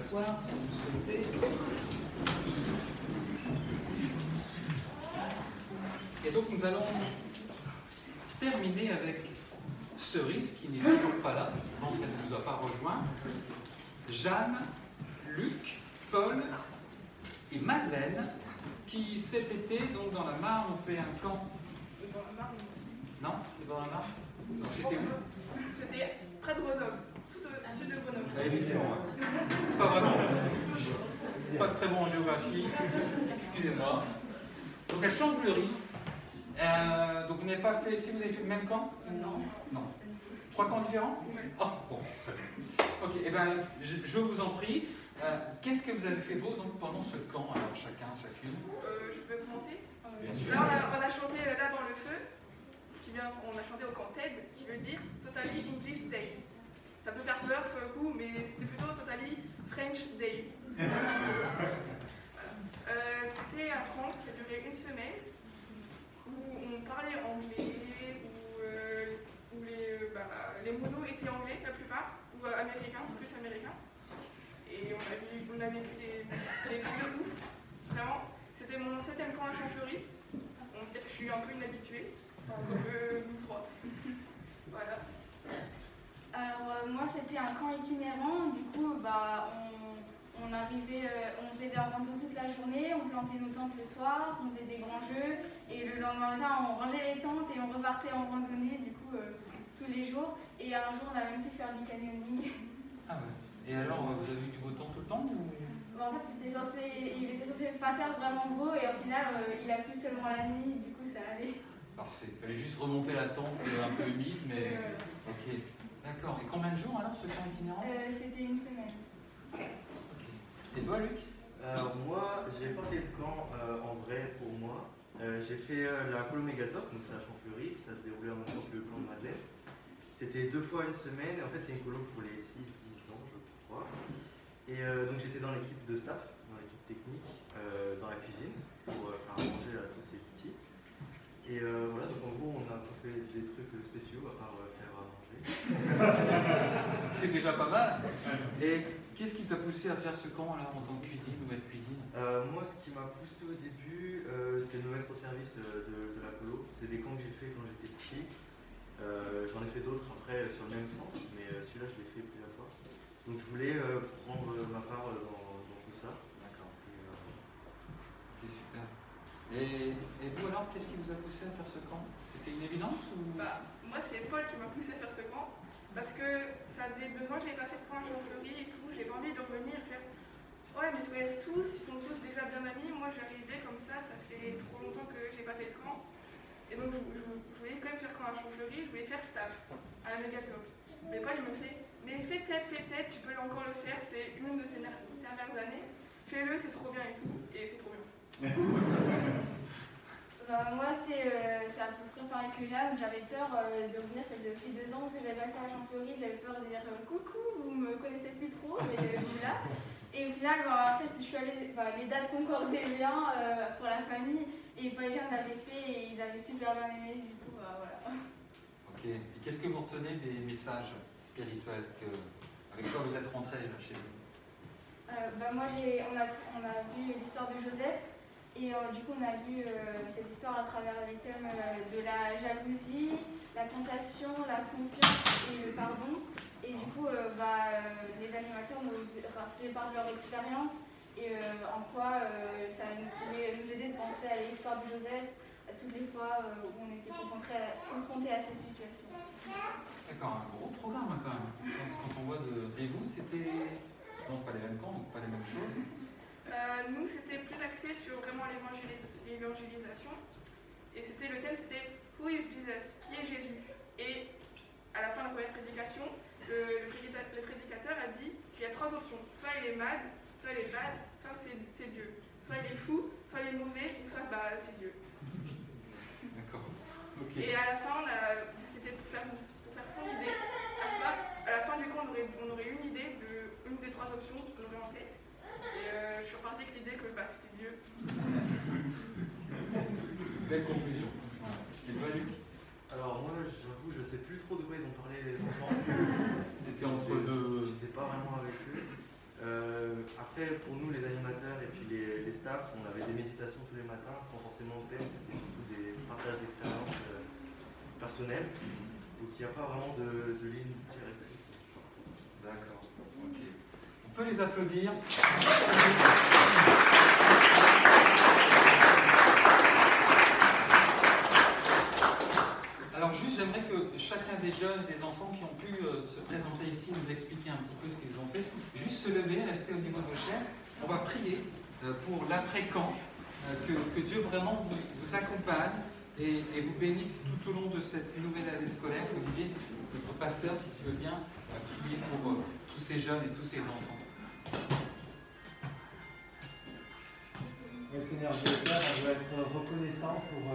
asseoir si vous souhaitez. Et donc nous allons terminer avec Cerise qui n'est toujours pas là. Je pense qu'elle ne nous a pas rejoint. Jeanne, Luc, Paul et Madeleine qui cet été, donc dans la Marne, ont fait un camp. Dans la Marne? Non, c'est dans la Marne? Non, c'était où? C'était près de Grenoble, tout au sud de Grenoble. Ah, effectivement, ouais. Pas vraiment. Pas très bon en géographie. Excusez-moi. Donc à Chamblery. Donc vous n'avez pas fait. Si vous avez fait le même camp? Non. Non. 3 camps différents? Oui. Oh, bon, très bien. Ok, et ben je vous en prie. Qu'est-ce que vous avez fait beau donc, pendant ce camp, alors chacun, chacune? Je peux commencer? Bien sûr. Là, on a chanté Là dans le feu, on a chanté au camp TED, qui veut dire Totally English Days. Ça peut faire peur sur le coup, mais c'était plutôt Totally French Days. C'était un camp qui a duré une semaine, où on parlait anglais, où les monos étaient anglais la plupart, ou américains, plus américains. Et on a vécu des trucs de ouf, vraiment. C'était mon 7e camp à Champfleury. On peut dire que je suis un peu inhabituée, nous trois. Voilà. Alors moi c'était un camp itinérant, du coup on arrivait, on faisait de la rando toute la journée, on plantait nos tentes le soir, on faisait des grands jeux, et le lendemain matin on rangeait les tentes et on repartait en randonnée du coup tous les jours. Et un jour on a même pu faire du canyoning. Ah ouais. Et alors, vous avez eu du beau temps tout le temps ou... En fait, il était censé pas faire vraiment beau et au final, il a plu seulement la nuit, du coup ça allait. Parfait. Il fallait juste remonter la tente un peu humide, mais... Ok. D'accord. Et combien de jours alors ce camp itinérant? C'était une semaine. Ok. Et toi, Luc? Alors moi, j'ai pas fait le camp en vrai pour moi. J'ai fait la Colo-Mégator, donc c'est à Champfleury, ça se déroulait en même temps que le camp de Madeleine. C'était 2 fois une semaine, et en fait c'est une colo pour les 6-10 ans, je crois. Et donc j'étais dans l'équipe de staff, dans l'équipe technique, dans la cuisine, pour faire à manger à tous ces petits. Et voilà, donc en gros on a fait des trucs spéciaux à part faire à manger. C'est déjà pas mal. Et qu'est-ce qui t'a poussé à faire ce camp alors en tant que cuisine ou être cuisine? Moi ce qui m'a poussé au début, c'est de me mettre au service de la colo. C'est des camps que j'ai fait quand j'étais petit. J'en ai fait d'autres après sur le même centre, mais celui-là je l'ai fait plusieurs fois. Donc je voulais prendre ma part dans tout ça. D'accord. Ok, super. Et vous alors, qu'est-ce qui vous a poussé à faire ce camp? C'était une évidence ou... Moi c'est Paul qui m'a poussé à faire ce camp, parce que ça faisait 2 ans que je n'avais pas fait de camp à Champfleury et tout, j'ai pas envie de revenir et faire ouais mais ils se connaissent tous, ils sont tous déjà bien amis, moi j'arrivais comme ça fait trop longtemps que j'ai pas fait de camp. Et donc je voulais quand même faire camp à Champfleury, je voulais faire staff à la Mégator. Mais Paul il me fait, mais fais tête, tu peux encore le faire, c'est une de tes dernières années, fais-le, c'est trop bien et tout, et c'est trop bien. Moi c'est à peu près pareil que Jeanne, j'avais peur de revenir, ça faisait aussi 2 ans que j'avais pas fait à Champfleury, j'avais peur de dire coucou, vous me connaissez plus trop, mais je suis là. Et au final, en fait, je suis allée, les dates concordaient bien pour la famille, et Paul et Jeanne l'avaient fait et ils avaient super bien aimé, du coup, voilà. Ok. Et qu'est-ce que vous retenez des messages spirituels avec quoi vous êtes rentrés chez vous? Moi, on a vu l'histoire de Joseph, et du coup, on a vu cette histoire à travers les thèmes de la jalousie, la tentation, la confiance et le pardon. Et du coup, les animateurs nous faisaient part de leur expérience et en quoi ça pouvait nous aider de penser à l'histoire de Joseph, à toutes les fois où on était confrontés à ces situations. D'accord, un gros programme quand même. Quand on voit Et vous, c'était... Non, pas les mêmes camps, donc pas les mêmes choses. Nous, c'était plus axé sur vraiment l'évangélisation. Et le thème, c'était Who is Jesus? Qui est Jésus? Et à la fin de la première prédication, le prédicateur a dit qu'il y a 3 options. Soit il est mad, soit il est bad, soit c'est Dieu. Soit il est fou, soit il est mauvais, ou soit c'est Dieu. D'accord. Okay. Et à la fin, c'était pour faire son idée. À la fin du camp, on aurait une idée d'une des 3 options qu'on aurait en tête. Et je suis repartie avec l'idée que c'était Dieu. Belle conclusion. Et toi, Luc? Alors moi, j'avoue, je sais plus trop de quoi ils ont parlé les enfants. C'était entre deux... J'étais pas vraiment avec eux. vrai que pour nous, les animateurs et puis les staffs, on avait des méditations tous les matins sans forcément de thème, c'était surtout des partages d'expériences personnelles. Donc il n'y a pas vraiment de ligne directrice. D'accord, ok. On peut les applaudir. Alors juste, j'aimerais que chacun des jeunes, des enfants qui ont pu se présenter ici, nous expliquer un petit peu ce qu'ils ont fait, juste se lever, rester au niveau de vos chaises. On va prier pour l'après-camp, que Dieu vraiment vous accompagne et vous bénisse tout au long de cette nouvelle année scolaire. Olivier, notre pasteur, si tu veux bien, prier pour tous ces jeunes et tous ces enfants. Oui, Seigneur Dieu, Père, on veut être reconnaissant pour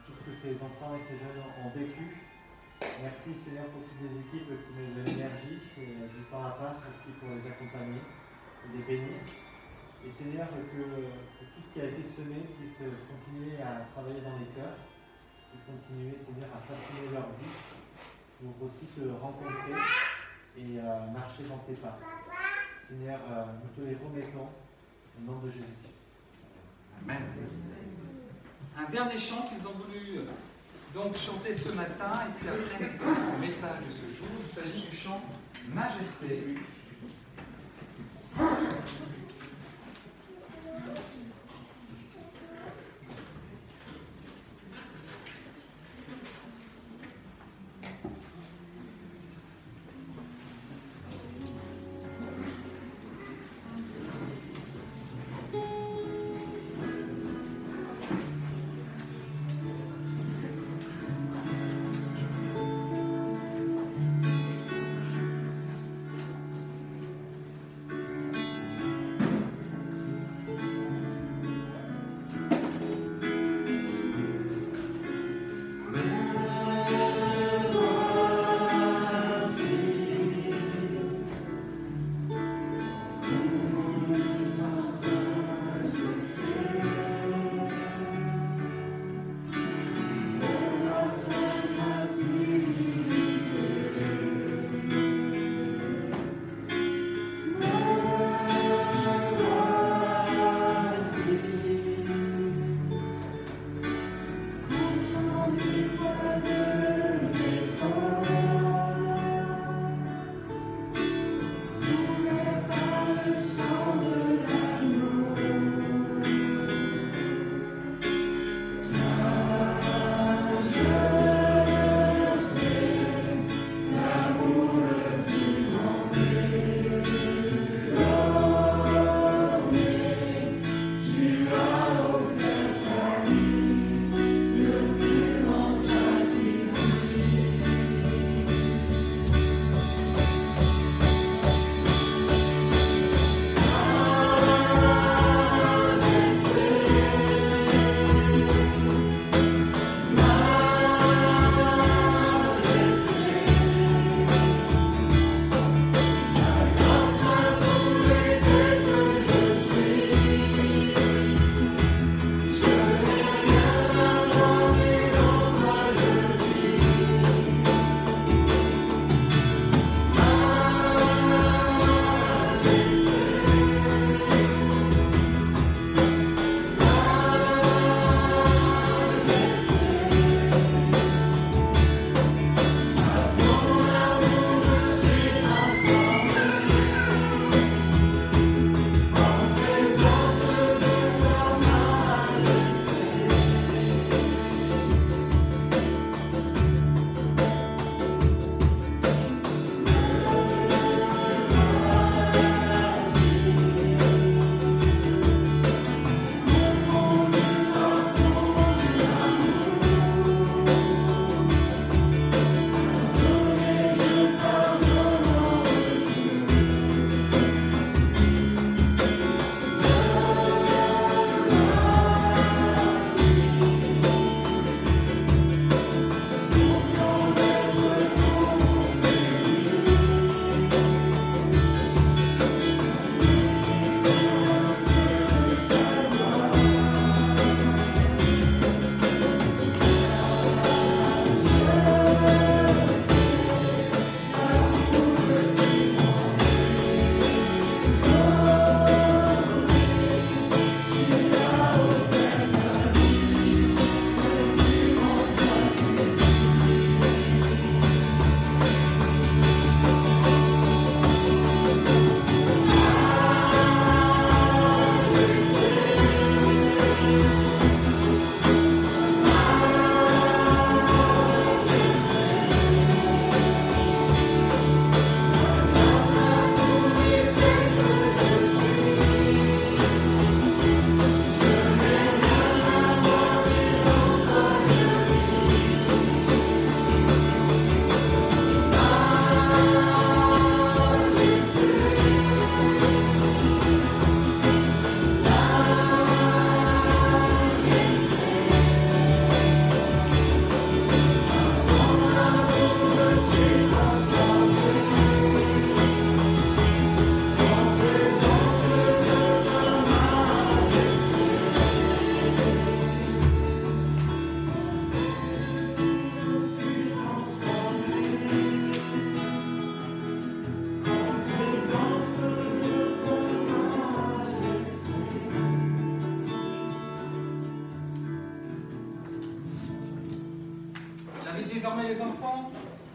tout ce que ces enfants et ces jeunes ont vécu. Merci Seigneur pour toutes les équipes qui mettent de l'énergie et du temps à part aussi pour les accompagner et les bénir. Et Seigneur, que tout ce qui a été semé puisse continuer à travailler dans les cœurs et continuer Seigneur à façonner leur vie pour aussi te rencontrer et marcher dans tes pas. Seigneur, nous te les remettons au nom de Jésus-Christ. Amen. Un dernier chant qu'ils ont voulu donc chanter ce matin, et puis après nous passons au message de ce jour. Il s'agit du chant Majesté.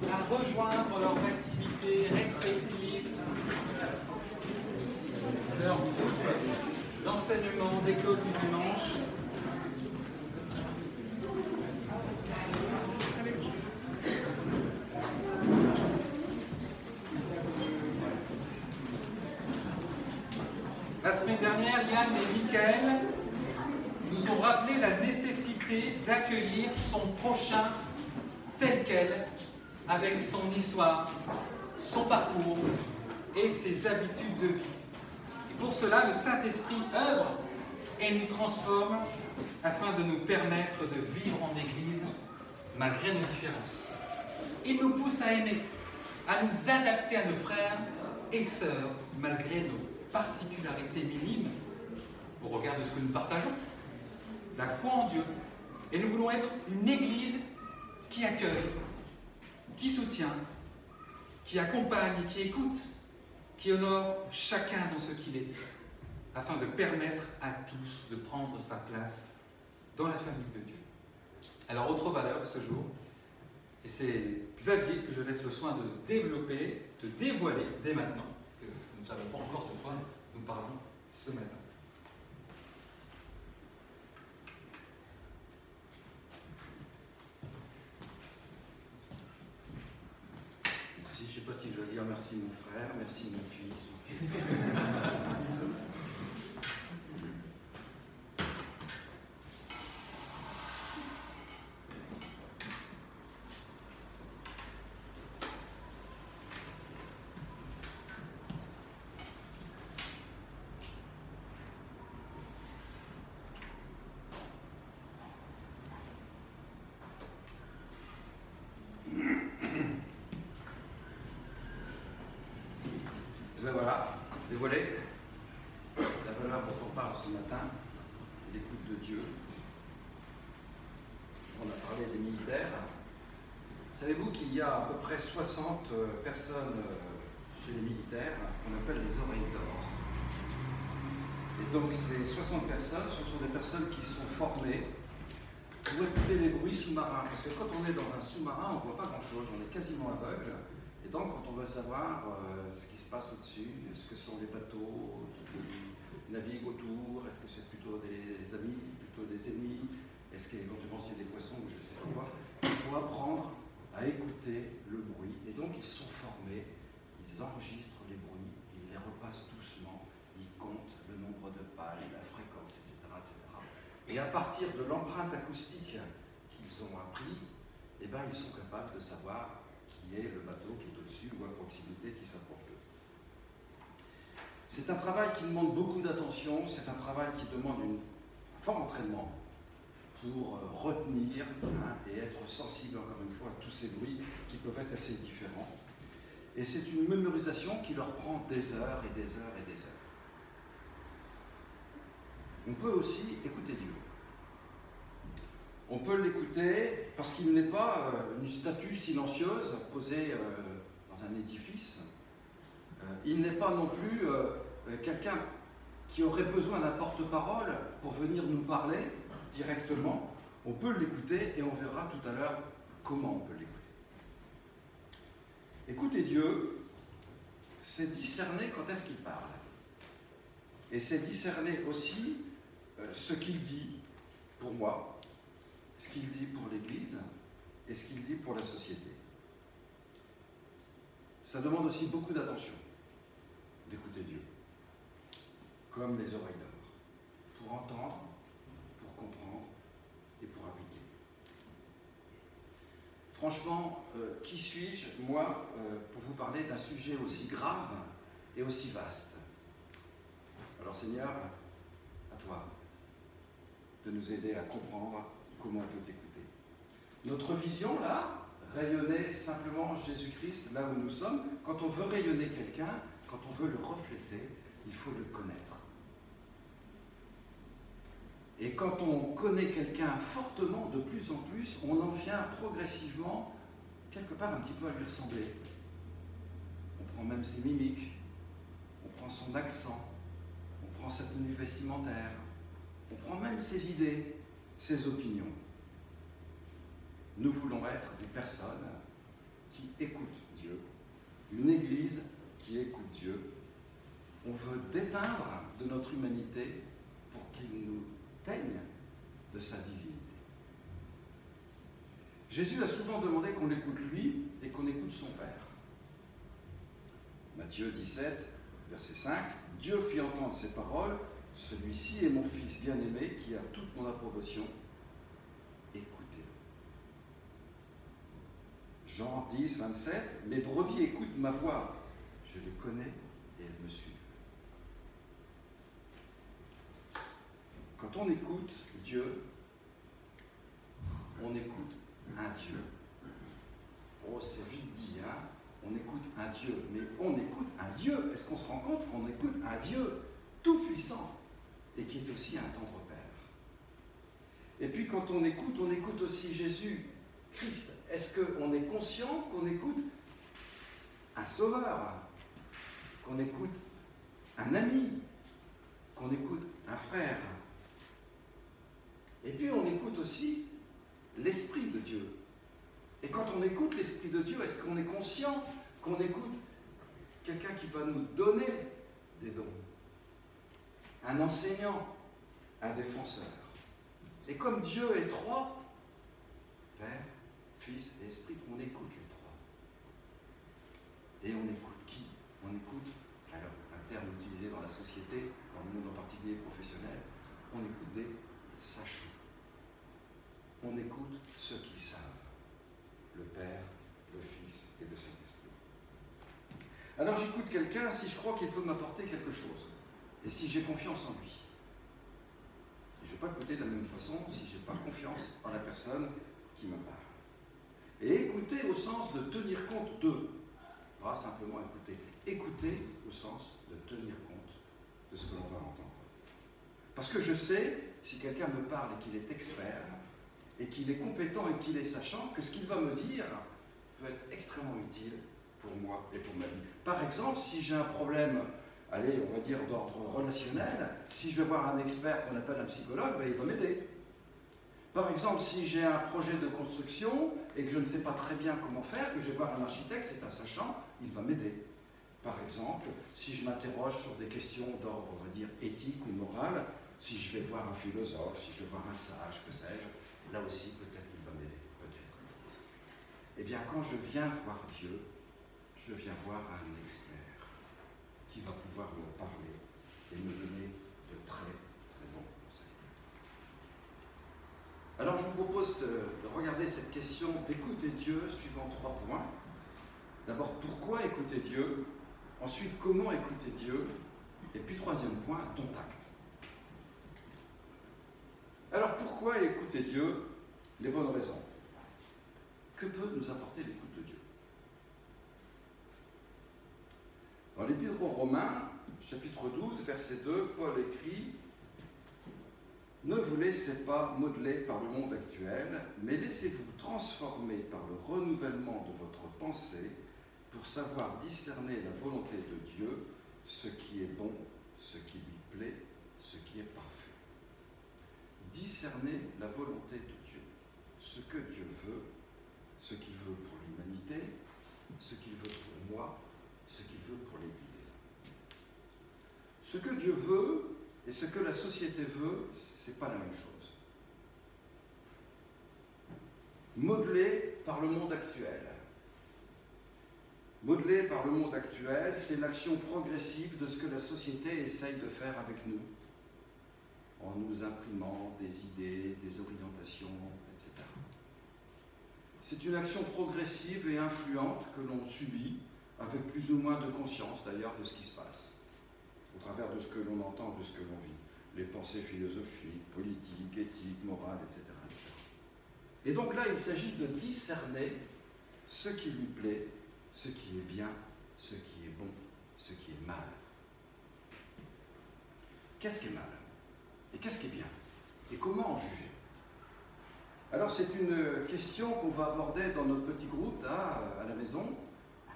à rejoindre leurs activités respectives, leur groupe d'enseignement d'école du dimanche. La semaine dernière, Yann et Michael nous ont rappelé la nécessité d'accueillir son prochain tel quel, avec son histoire, son parcours et ses habitudes de vie. Et pour cela, le Saint-Esprit œuvre et nous transforme afin de nous permettre de vivre en Église malgré nos différences. Il nous pousse à aimer, à nous adapter à nos frères et sœurs malgré nos particularités minimes au regard de ce que nous partageons, la foi en Dieu. Et nous voulons être une Église qui accueille, qui soutient, qui accompagne, qui écoute, qui honore chacun dans ce qu'il est, afin de permettre à tous de prendre sa place dans la famille de Dieu. Alors, autre valeur ce jour, et c'est Xavier que je laisse le soin de développer, de dévoiler dès maintenant, parce que nous ne savons pas encore de quoi nous parlons ce matin. Merci, je ne sais pas si je dois dire merci mon frère, merci mon fils. Ben voilà, dévoilé la valeur dont on parle ce matin, l'écoute de Dieu. On a parlé des militaires. Savez-vous qu'il y a à peu près 60 personnes chez les militaires qu'on appelle les oreilles d'or. Et donc ces 60 personnes, ce sont des personnes qui sont formées pour écouter les bruits sous-marins. Parce que quand on est dans un sous-marin, on ne voit pas grand-chose, on est quasiment aveugle. Et donc, quand on veut savoir ce qui se passe au-dessus, ce que sont les bateaux qui naviguent autour, est-ce que c'est plutôt des amis, plutôt des ennemis, est-ce qu'éventuellement c'est des poissons ou je ne sais pas quoi, il faut apprendre à écouter le bruit. Et donc, ils sont formés, ils enregistrent les bruits, ils les repassent doucement, ils comptent le nombre de pales, la fréquence, etc., etc. Et à partir de l'empreinte acoustique qu'ils ont appris, eh ben, ils sont capables de savoir qui est le bateau qui est au-dessus ou à proximité qui s'approche d'eux. C'est un travail qui demande beaucoup d'attention, c'est un travail qui demande un fort entraînement pour retenir et être sensible, encore une fois, à tous ces bruits qui peuvent être assez différents. Et c'est une mémorisation qui leur prend des heures et des heures et des heures. On peut aussi écouter Dieu. On peut l'écouter parce qu'il n'est pas une statue silencieuse posée dans un édifice. Il n'est pas non plus quelqu'un qui aurait besoin d'un porte-parole pour venir nous parler directement. On peut l'écouter et on verra tout à l'heure comment on peut l'écouter. Écouter Dieu, c'est discerner quand est-ce qu'il parle. Et c'est discerner aussi ce qu'il dit pour moi, ce qu'il dit pour l'Église et ce qu'il dit pour la société. Ça demande aussi beaucoup d'attention d'écouter Dieu, comme les oreilles d'or, pour entendre, pour comprendre et pour appliquer. Franchement, qui suis-je, moi, pour vous parler d'un sujet aussi grave et aussi vaste? Alors Seigneur, à toi de nous aider à comprendre comment on peut t'écouter. Notre vision, là, rayonner simplement Jésus-Christ là où nous sommes, quand on veut rayonner quelqu'un, quand on veut le refléter, il faut le connaître. Et quand on connaît quelqu'un fortement, de plus en plus, on en vient progressivement, quelque part, un petit peu à lui ressembler. On prend même ses mimiques, on prend son accent, on prend sa tenue vestimentaire, on prend même ses idées, ses opinions. Nous voulons être des personnes qui écoute Dieu, une Église qui écoute Dieu. On veut déteindre de notre humanité pour qu'il nous teigne de sa divinité. Jésus a souvent demandé qu'on l'écoute lui et qu'on écoute son Père. Matthieu 17, verset 5, « Dieu fit entendre ces paroles, celui-ci est mon Fils bien-aimé qui a toute mon approbation. Écoutez-le. » Jean 10, 27, « Mes brebis écoutent ma voix, je les connais et elles me suivent. » Quand on écoute Dieu, on écoute un Dieu. Oh, c'est vite dit, hein? On écoute un Dieu, mais on écoute un Dieu. Est-ce qu'on se rend compte qu'on écoute un Dieu tout-puissant et qui est aussi un tendre Père? Et puis quand on écoute aussi Jésus, Christ. Est-ce qu'on est conscient qu'on écoute un sauveur, qu'on écoute un ami, qu'on écoute un frère? Et puis on écoute aussi l'Esprit de Dieu. Et quand on écoute l'Esprit de Dieu, est-ce qu'on est conscient qu'on écoute quelqu'un qui va nous donner des dons? Un enseignant, un défenseur. Et comme Dieu est trois, Père, Fils et Esprit, on écoute les trois. Et on écoute qui? On écoute, alors un terme utilisé dans la société, dans le monde en particulier professionnel, on écoute des sachants. On écoute ceux qui savent, le Père, le Fils et le Saint-Esprit. Alors j'écoute quelqu'un si je crois qu'il peut m'apporter quelque chose, et si j'ai confiance en lui. Je ne vais pas écouter de la même façon si je n'ai pas confiance en la personne qui me parle. Et écouter au sens de tenir compte de, pas simplement écouter. Écouter au sens de tenir compte de ce que l'on va entendre. Parce que je sais, si quelqu'un me parle et qu'il est expert, et qu'il est compétent et qu'il est sachant, que ce qu'il va me dire peut être extrêmement utile pour moi et pour ma vie. Par exemple, si j'ai un problème, allez, on va dire d'ordre relationnel, si je vais voir un expert qu'on appelle un psychologue, ben, il va m'aider. Par exemple, si j'ai un projet de construction et que je ne sais pas très bien comment faire, que je vais voir un architecte, c'est un sachant, il va m'aider. Par exemple, si je m'interroge sur des questions d'ordre, on va dire, éthique ou moral, si je vais voir un philosophe, si je vais voir un sage, que sais-je, là aussi, peut-être qu'il va m'aider, peut-être. Eh bien, quand je viens voir Dieu, je viens voir un expert qui va pouvoir me parler et me donner de très, très bons conseils. Alors, je vous propose de regarder cette question d'écouter Dieu suivant 3 points. D'abord, pourquoi écouter Dieu? Ensuite, comment écouter Dieu? Et puis, 3e point, dont acte. Alors, pourquoi écouter Dieu? Les bonnes raisons. Que peut nous apporter l'écoute de Dieu? Dans l'Épître aux Romains, chapitre 12, verset 2, Paul écrit « Ne vous laissez pas modeler par le monde actuel, mais laissez-vous transformer par le renouvellement de votre pensée pour savoir discerner la volonté de Dieu, ce qui est bon, ce qui lui plaît, ce qui est parfait. » Discerner la volonté de Dieu, ce que Dieu veut, ce qu'il veut pour l'humanité, ce qu'il veut pour moi, ce qu'il veut pour l'Église. Ce que Dieu veut et ce que la société veut, ce n'est pas la même chose. Modelé par le monde actuel. Modelé par le monde actuel, c'est l'action progressive de ce que la société essaye de faire avec nous, en nous imprimant des idées, des orientations, etc. C'est une action progressive et influente que l'on subit, avec plus ou moins de conscience d'ailleurs de ce qui se passe, au travers de ce que l'on entend, de ce que l'on vit, les pensées philosophiques, politiques, éthiques, morales, etc. Et donc là, il s'agit de discerner ce qui lui plaît, ce qui est bien, ce qui est bon, ce qui est mal. Qu'est-ce qui est mal? Et qu'est-ce qui est bien? Et comment en juger? Alors c'est une question qu'on va aborder dans notre petit groupe là, à la maison,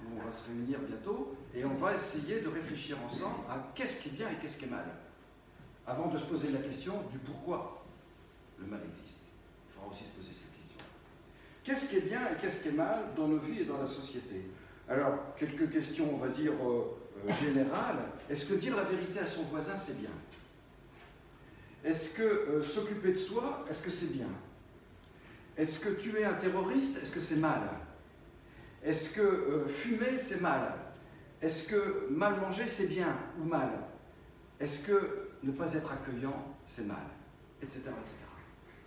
où on va se réunir bientôt, et on va essayer de réfléchir ensemble à qu'est-ce qui est bien et qu'est-ce qui est mal, avant de se poser la question du pourquoi le mal existe. Il faudra aussi se poser cette question. Qu'est-ce qui est bien et qu'est-ce qui est mal dans nos vies et dans la société? Alors, quelques questions, on va dire, générales. Est-ce que dire la vérité à son voisin, c'est bien? Est-ce que s'occuper de soi, est-ce que c'est bien? Est-ce que tuer un terroriste, est-ce que c'est mal? Est-ce que fumer, c'est mal? Est-ce que mal manger, c'est bien ou mal? Est-ce que ne pas être accueillant, c'est mal? Etc., etc.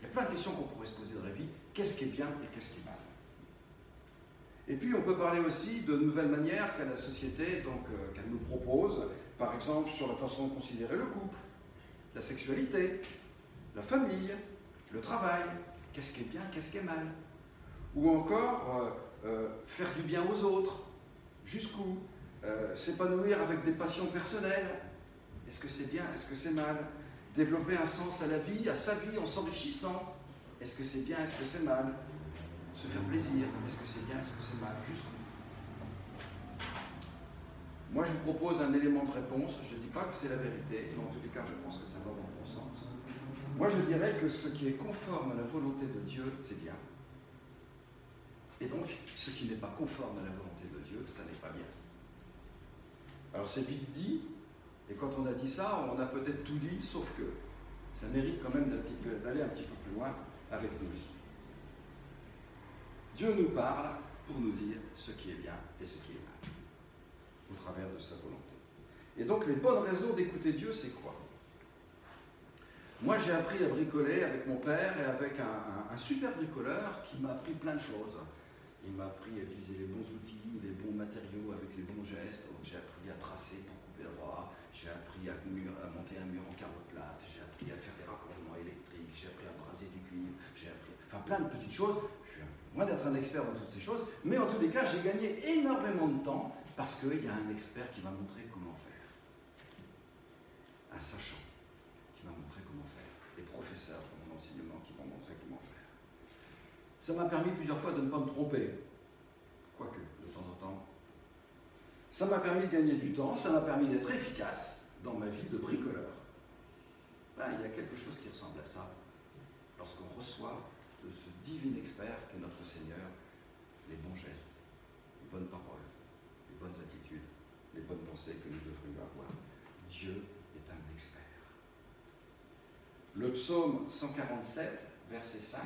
Il y a plein de questions qu'on pourrait se poser dans la vie. Qu'est-ce qui est bien et qu'est-ce qui est mal? Et puis on peut parler aussi de nouvelles manières qu'a la société, qu'elle nous propose, par exemple sur la façon de considérer le couple, la sexualité, la famille, le travail. Qu'est-ce qui est bien, qu'est-ce qui est mal? Ou encore faire du bien aux autres, jusqu'où? S'épanouir avec des passions personnelles. Est-ce que c'est bien, est-ce que c'est mal? Développer un sens à la vie, à sa vie, en s'enrichissant. Est-ce que c'est bien, est-ce que c'est mal? Se faire plaisir, est-ce que c'est bien, est-ce que c'est mal? Jusqu'où? Moi, je vous propose un élément de réponse. Je ne dis pas que c'est la vérité, mais en tous les cas, je pense que ça va dans le bon sens. Moi, je dirais que ce qui est conforme à la volonté de Dieu, c'est bien. Et donc, ce qui n'est pas conforme à la volonté de Dieu, ça n'est pas bien. Alors, c'est vite dit. Et quand on a dit ça, on a peut-être tout dit, sauf que ça mérite quand même d'aller un petit peu plus loin avec nos vies. Dieu nous parle pour nous dire ce qui est bien et ce qui est mal, au travers de sa volonté. Et donc les bonnes raisons d'écouter Dieu, c'est quoi? Moi, j'ai appris à bricoler avec mon père et avec un super bricoleur qui m'a appris plein de choses. Il m'a appris à utiliser les bons outils, les bons matériaux avec les bons gestes. Donc j'ai appris à tracer pour couper droit. J'ai appris à monter un mur en carreau plate, j'ai appris à faire des raccordements électriques, j'ai appris à braser du cuivre, j'ai appris... Enfin, plein de petites choses. Je suis loin d'être un expert dans toutes ces choses, mais en tous les cas, j'ai gagné énormément de temps parce qu'il y a un expert qui m'a montré comment faire. Un sachant qui m'a montré comment faire. Des professeurs dans mon enseignement qui m'ont montré comment faire. Ça m'a permis plusieurs fois de ne pas me tromper. Quoique, de temps en temps. Ça m'a permis de gagner du temps, ça m'a permis d'être efficace dans ma vie de bricoleur. Ben, il y a quelque chose qui ressemble à ça lorsqu'on reçoit de ce divin expert qu'est notre Seigneur les bons gestes, les bonnes paroles, les bonnes attitudes, les bonnes pensées que nous devrions avoir. Dieu est un expert. Le psaume 147, verset 5,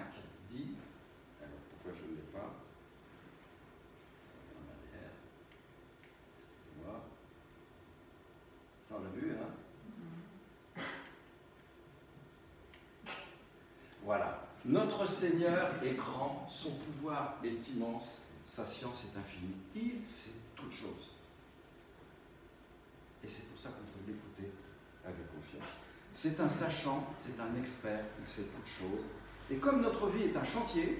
dit, alors pourquoi je ne l'ai pas? Ça, on l'a vu, hein? Voilà. Notre Seigneur est grand, son pouvoir est immense, sa science est infinie. Il sait toutes choses. Et c'est pour ça qu'on peut l'écouter avec confiance. C'est un sachant, c'est un expert, il sait toutes choses. Et comme notre vie est un chantier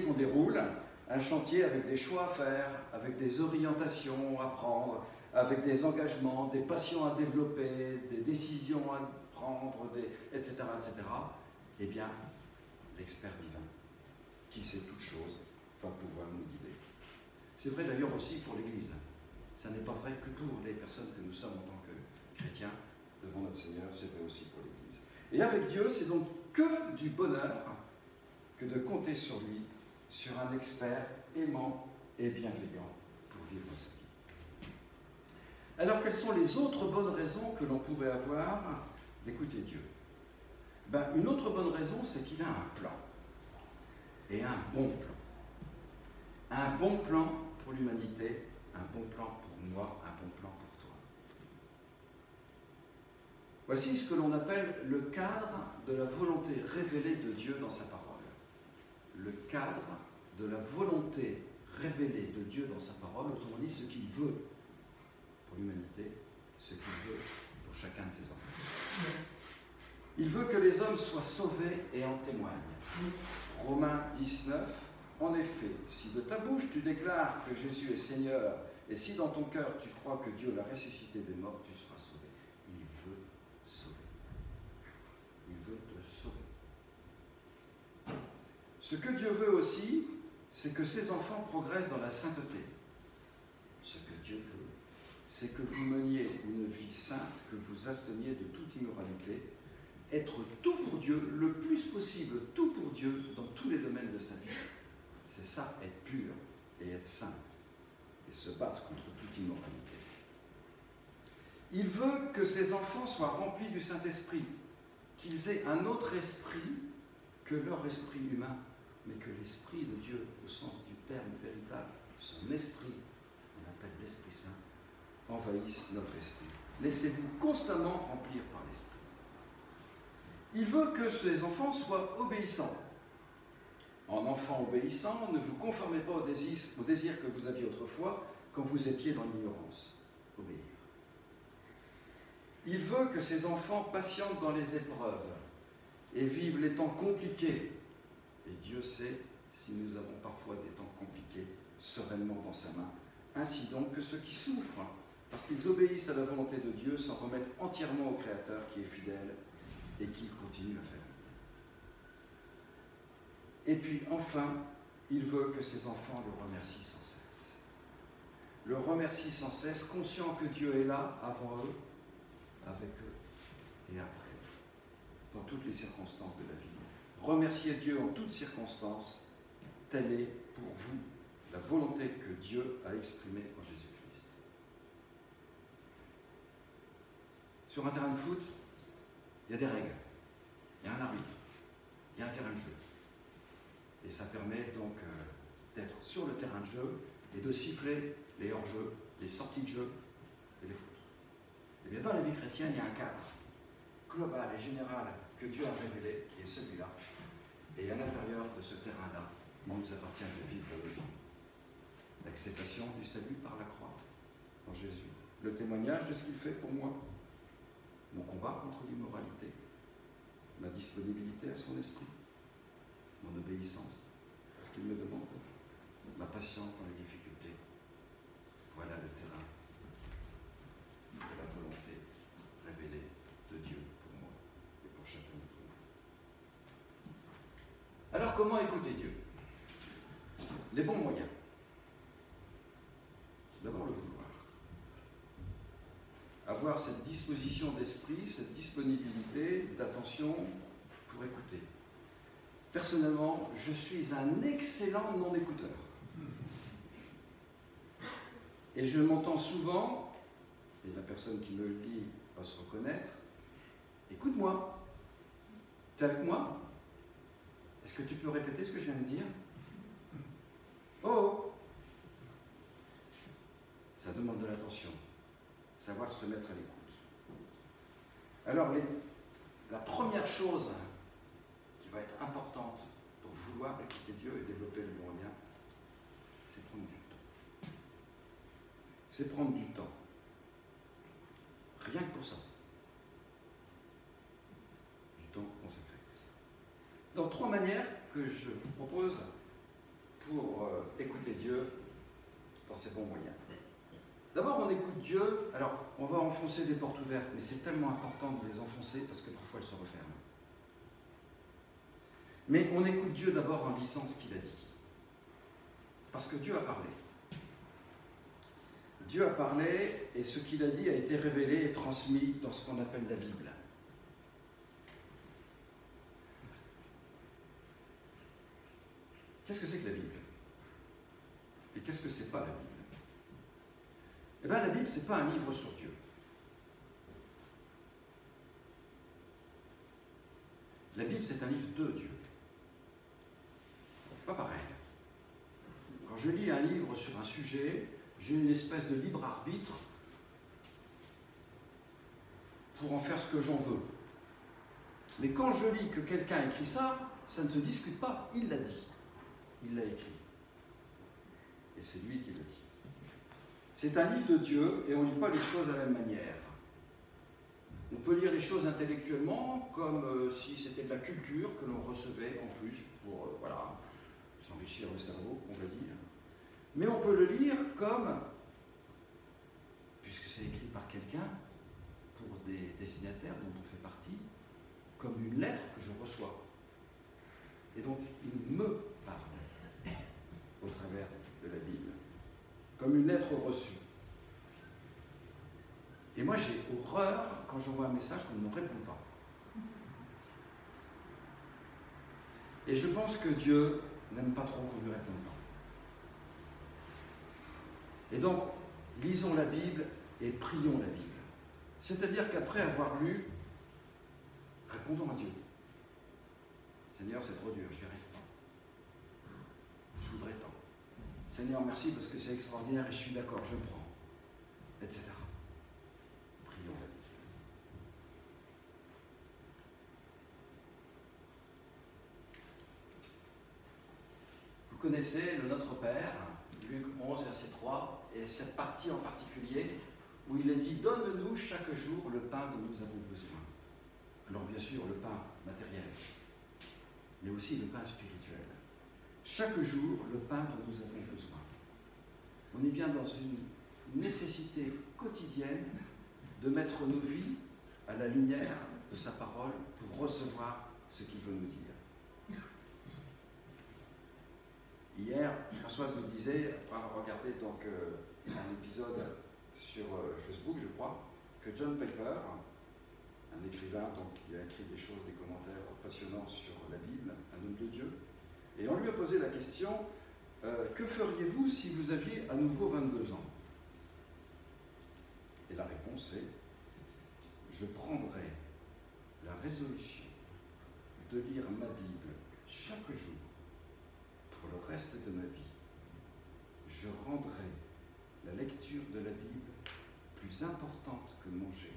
qu'on déroule, un chantier avec des choix à faire, avec des orientations à prendre, avec des engagements, des passions à développer, des décisions à prendre, etc., etc., eh bien, l'expert divin, qui sait toutes choses, va pouvoir nous guider. C'est vrai d'ailleurs aussi pour l'Église. Ça n'est pas vrai que pour les personnes que nous sommes en tant que chrétiens devant notre Seigneur, c'est vrai aussi pour l'Église. Et avec Dieu, c'est donc que du bonheur que de compter sur lui, sur un expert aimant et bienveillant pour vivre sa vie. Alors, quelles sont les autres bonnes raisons que l'on pourrait avoir d'écouter Dieu? Ben, une autre bonne raison, c'est qu'il a un plan. Et un bon plan. Un bon plan pour l'humanité, un bon plan pour moi, un bon plan pour toi. Voici ce que l'on appelle le cadre de la volonté révélée de Dieu dans sa parole. Le cadre de la volonté révélée de Dieu dans sa parole, autrement dit ce qu'il veut pour l'humanité, ce qu'il veut pour chacun de ses enfants. Il veut que les hommes soient sauvés et en témoignent. Romains 19, en effet, si de ta bouche tu déclares que Jésus est Seigneur, et si dans ton cœur tu crois que Dieu l'a ressuscité des morts, tu seras sauvé. Il veut sauver. Il veut te sauver. Ce que Dieu veut aussi, c'est que ses enfants progressent dans la sainteté. Ce que Dieu veut, c'est que vous meniez une vie sainte, que vous absteniez de toute immoralité être tout pour Dieu, le plus possible, tout pour Dieu, dans tous les domaines de sa vie. C'est ça, être pur et être saint, et se battre contre toute immoralité. Il veut que ses enfants soient remplis du Saint-Esprit, qu'ils aient un autre esprit que leur esprit humain, mais que l'Esprit de Dieu, au sens du terme véritable, son esprit, on appelle l'Esprit Saint, envahisse notre esprit. Laissez-vous constamment remplir par l'Esprit. Il veut que ses enfants soient obéissants. En enfant obéissant, ne vous conformez pas au désir que vous aviez autrefois quand vous étiez dans l'ignorance. Obéir. Il veut que ses enfants patientent dans les épreuves et vivent les temps compliqués. Et Dieu sait si nous avons parfois des temps compliqués sereinement dans sa main. Ainsi donc que ceux qui souffrent, parce qu'ils obéissent à la volonté de Dieu, s'en remettent entièrement au Créateur qui est fidèle et qui continue à faire. Et puis enfin, il veut que ses enfants le remercient sans cesse. Le remercient sans cesse, conscient que Dieu est là, avant eux, avec eux et après eux, dans toutes les circonstances de la vie. Remerciez Dieu en toutes circonstances, telle est pour vous la volonté que Dieu a exprimée en Jésus-Christ. Sur un terrain de foot, il y a des règles, il y a un arbitre, il y a un terrain de jeu. Et ça permet donc d'être sur le terrain de jeu et de siffler les hors-jeux, les sorties de jeu et les fautes. Et bien dans la vie chrétienne, il y a un cadre global et général que Dieu a révélé, qui est celui-là. Et à l'intérieur de ce terrain-là, il nous appartient de vivre la vie. L'acceptation du salut par la croix en Jésus. Le témoignage de ce qu'il fait pour moi. Mon combat contre l'immoralité. Ma disponibilité à son esprit. Mon obéissance à ce qu'il me demande. Ma patience dans les difficultés. Voilà le terrain de la volonté révélée de Dieu pour moi et pour chacun d'entre nous. Alors comment écouter Dieu? Les bons moyens. D'abord le vouloir. Avoir cette disposition d'esprit, cette disponibilité d'attention pour écouter. Personnellement, je suis un excellent non-écouteur. Et je m'entends souvent, et la personne qui me le dit va se reconnaître, écoute-moi, tu es avec moi? Est-ce que tu peux répéter ce que je viens de dire? Oh! Ça demande de l'attention, savoir se mettre à l'écoute. Alors, la première chose qui va être importante pour vouloir écouter Dieu et développer le bon lien, c'est prendre du temps. C'est prendre du temps. Rien que pour ça. Du temps consacré à ça. Donc, 3 manières que je vous propose pour écouter Dieu dans ses bons moyens. D'abord, on écoute Dieu. Alors, on va enfoncer des portes ouvertes, mais c'est tellement important de les enfoncer parce que parfois elles se referment. Mais on écoute Dieu d'abord en lisant ce qu'il a dit. Parce que Dieu a parlé. Dieu a parlé et ce qu'il a dit a été révélé et transmis dans ce qu'on appelle la Bible. Qu'est-ce que c'est que la Bible? Et qu'est-ce que c'est pas la Bible? Eh bien, la Bible, ce n'est pas un livre sur Dieu. La Bible, c'est un livre de Dieu. Pas pareil. Quand je lis un livre sur un sujet, j'ai une espèce de libre arbitre pour en faire ce que j'en veux. Mais quand je lis que quelqu'un a écrit ça, ça ne se discute pas. Il l'a dit. Il l'a écrit. Et c'est lui qui l'a dit. C'est un livre de Dieu et on ne lit pas les choses de la même manière. On peut lire les choses intellectuellement comme si c'était de la culture que l'on recevait en plus pour voilà, s'enrichir le cerveau, on va dire. Mais on peut le lire comme, puisque c'est écrit par quelqu'un, pour des destinataires dont on fait partie, comme une lettre que je reçois. Et donc, il me parle au travers de la Bible. Comme une lettre reçue. Et moi, j'ai horreur quand j'envoie un message qu'on ne me répond pas. Et je pense que Dieu n'aime pas trop qu'on lui réponde pas. Et donc, lisons la Bible et prions la Bible. C'est-à-dire qu'après avoir lu, répondons à Dieu. Seigneur, c'est trop dur, je n'y arrive pas. Je voudrais tant. Seigneur, merci parce que c'est extraordinaire et je suis d'accord, je prends. Etc. Prions la Bible. Vous connaissez le Notre Père, Luc 11, verset 3, et cette partie en particulier où il est dit « Donne-nous chaque jour le pain dont nous avons besoin ». Alors bien sûr, le pain matériel, mais aussi le pain spirituel. Chaque jour, le pain dont nous avons besoin. On est bien dans une nécessité quotidienne de mettre nos vies à la lumière de sa parole pour recevoir ce qu'il veut nous dire. Hier, Françoise nous disait, après avoir regardé donc, un épisode sur Facebook, je crois, que John Piper, un écrivain donc, qui a écrit des choses, des commentaires passionnants sur la Bible, un homme de Dieu, et on lui a posé la question, que feriez-vous si vous aviez à nouveau 22 ans? Et la réponse est, je prendrai la résolution de lire ma Bible chaque jour pour le reste de ma vie. Je rendrai la lecture de la Bible plus importante que manger,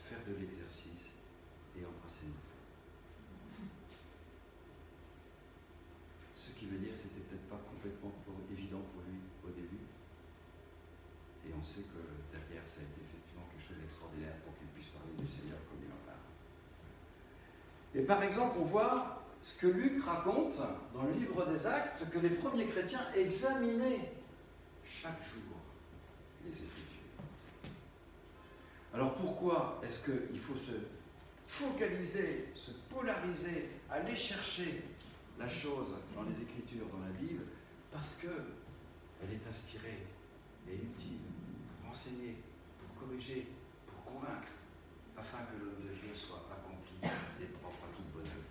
faire de l'exercice et embrasser ma femme. Ce qui veut dire que c'était peut-être pas complètement évident pour lui au début. Et on sait que derrière, ça a été effectivement quelque chose d'extraordinaire pour qu'il puisse parler du Seigneur comme il en parle. Et par exemple, on voit ce que Luc raconte dans le livre des Actes, que les premiers chrétiens examinaient chaque jour les Écritures. Alors pourquoi est-ce qu'il faut se focaliser, se polariser, aller chercher la chose dans les Écritures, dans la Bible? Parce qu'elle est inspirée et utile pour enseigner, pour corriger, pour convaincre, afin que l'homme de Dieu soit accompli et propre à tout bonheur.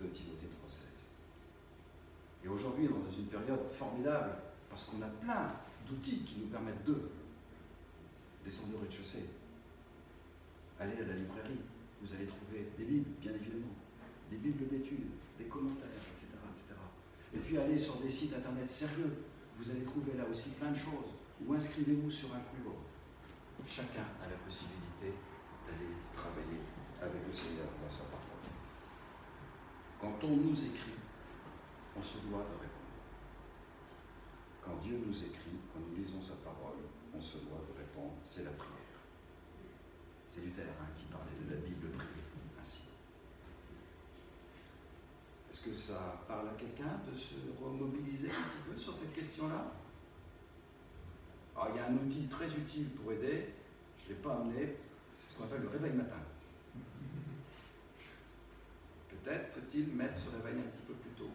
De Timothée 3,16. Et aujourd'hui, on est dans une période formidable, parce qu'on a plein d'outils qui nous permettent de descendre au rez-de-chaussée. Allez à la librairie, vous allez trouver des Bibles, bien évidemment, des Bibles d'études, des commentaires, etc., etc. Et puis allez sur des sites internet sérieux, vous allez trouver là aussi plein de choses, ou inscrivez-vous sur un cours. Chacun a la possibilité d'aller travailler avec le Seigneur dans sa parole. Quand on nous écrit, on se doit de répondre. Quand Dieu nous écrit, quand nous lisons sa parole, on se doit de répondre. C'est la prière. C'est Luther qui parlait de la Bible priée, ainsi. Est-ce que ça parle à quelqu'un de se remobiliser un petit peu sur cette question-là? Alors, il y a un outil très utile pour aider, je ne l'ai pas amené, c'est ce qu'on appelle le réveil matin. Peut-être faut-il mettre ce réveil un petit peu plus tôt,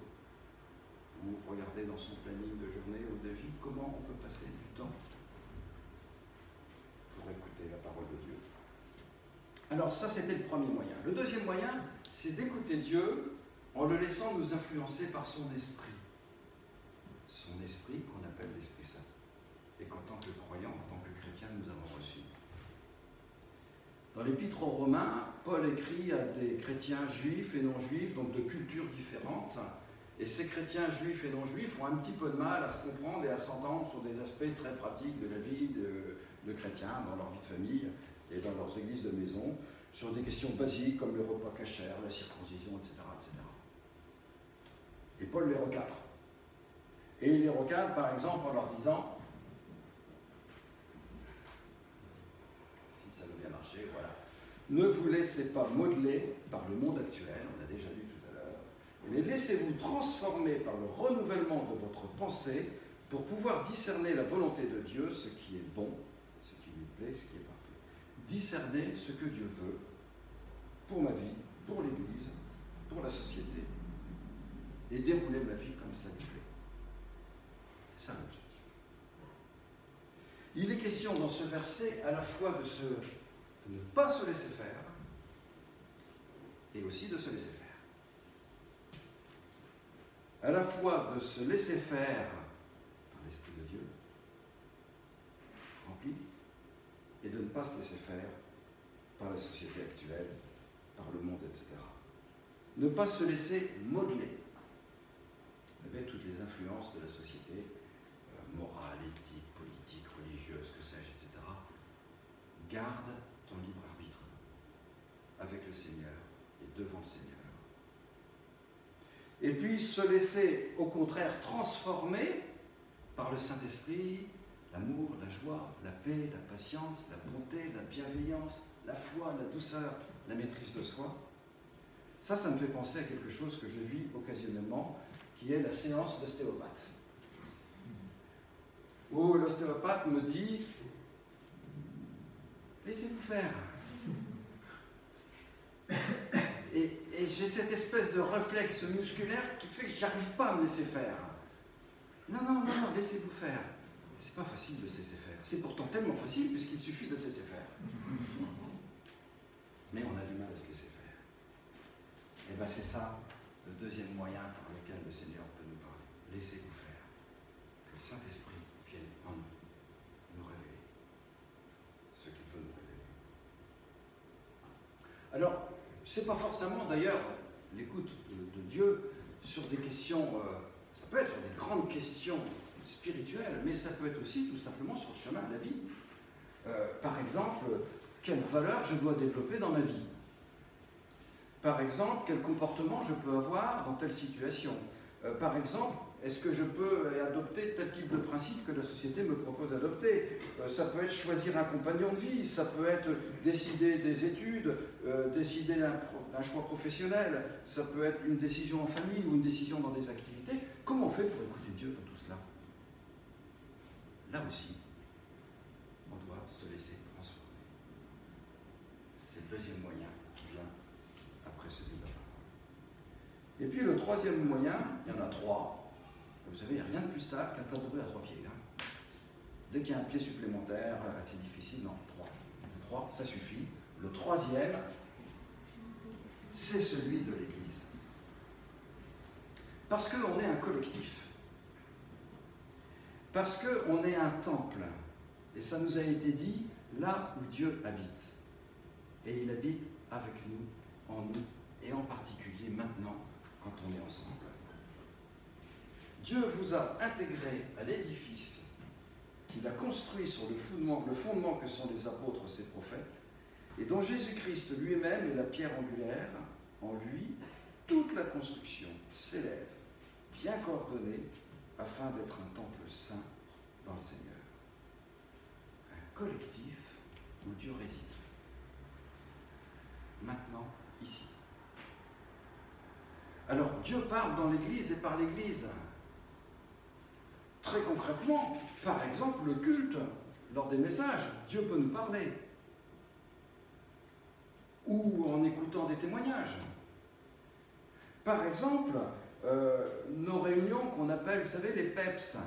ou regarder dans son planning de journée ou de vie comment on peut passer du temps pour écouter la parole de Dieu. Alors ça, c'était le premier moyen. Le deuxième moyen, c'est d'écouter Dieu en le laissant nous influencer par son esprit. Son esprit qu'on appelle l'Esprit Saint, et qu'en tant que croyants, en tant que chrétiens, nous avons reçu. Dans l'Épître aux Romains, Paul écrit à des chrétiens juifs et non juifs, donc de cultures différentes, et ces chrétiens juifs et non juifs ont un petit peu de mal à se comprendre et à s'entendre sur des aspects très pratiques de la vie de chrétiens, dans leur vie de famille et dans leurs églises de maison, sur des questions basiques comme le repas cachère, la circoncision, etc., etc. Et Paul les recadre. Et il les recadre, par exemple, en leur disant, si ça veut bien marcher, voilà, ne vous laissez pas modeler par le monde actuel, on l'a déjà lu tout à l'heure, mais laissez-vous transformer par le renouvellement de votre pensée pour pouvoir discerner la volonté de Dieu, ce qui est bon, ce qui lui plaît, ce qui est parfait. Discerner ce que Dieu veut pour ma vie, pour l'Église, pour la société, et dérouler ma vie comme ça lui plaît. C'est ça l'objectif. Il est question dans ce verset à la fois de ne pas se laisser faire et aussi de se laisser faire. à la fois de se laisser faire par l'Esprit de Dieu, rempli, et de ne pas se laisser faire par la société actuelle, par le monde, etc. Ne pas se laisser modeler. Vous savez, toutes les influences de la société, morale, éthique, politique, religieuse, que sais-je, etc. Garde ton libre arbitre avec le Seigneur et devant le Seigneur. Et puis se laisser au contraire transformer par le Saint-Esprit, l'amour, la joie, la paix, la patience, la bonté, la bienveillance, la foi, la douceur, la maîtrise de soi. Ça me fait penser à quelque chose que je vis occasionnellement, qui est la séance d'ostéopathe. Où l'ostéopathe me dit « Laissez-vous faire ». Et j'ai cette espèce de réflexe musculaire qui fait que je n'arrive pas à me laisser faire. Non, laissez-vous faire. C'est pas facile de se laisser faire. C'est pourtant tellement facile puisqu'il suffit de se laisser faire. Mais on a du mal à se laisser faire. Et bien c'est ça le deuxième moyen par lequel le Seigneur peut nous parler. Laissez-vous faire. Que le Saint-Esprit vienne en nous révéler ce qu'il veut nous révéler. Alors, c'est pas forcément d'ailleurs l'écoute de Dieu sur des questions, ça peut être sur des grandes questions spirituelles, mais ça peut être aussi tout simplement sur le chemin de la vie. Par exemple, quelles valeurs je dois développer dans ma vie? Par exemple, quel comportement je peux avoir dans telle situation? Par exemple, est-ce que je peux adopter tel type de principe que la société me propose d'adopter? Ça peut être choisir un compagnon de vie, ça peut être décider des études, décider d'un choix professionnel, ça peut être une décision en famille ou une décision dans des activités. Comment on fait pour écouter Dieu dans tout cela? Là aussi, on doit se laisser transformer. C'est le deuxième moyen qui vient après celui de la parole. Et puis le troisième moyen, il y en a trois. Vous savez, il n'y a rien de plus stable qu'un tabouret à 3 pieds. Hein. Dès qu'il y a un pied supplémentaire, c'est difficile. Non, 3. 3, ça suffit. Le troisième, c'est celui de l'Église. Parce qu'on est un collectif. Parce qu'on est un temple. Et ça nous a été dit, là où Dieu habite. Et il habite avec nous, en nous, et en particulier maintenant, quand on est ensemble. Dieu vous a intégré à l'édifice qu'il a construit sur le fondement que sont les apôtres, ses prophètes, et dont Jésus-Christ lui-même est la pierre angulaire. En lui, toute la construction s'élève, bien coordonnée, afin d'être un temple saint dans le Seigneur. Un collectif où Dieu réside. Maintenant, ici. Alors, Dieu parle dans l'Église et par l'Église. Très concrètement, par exemple, le culte, lors des messages, Dieu peut nous parler. Ou en écoutant des témoignages. Par exemple, nos réunions qu'on appelle, vous savez, les PEPS,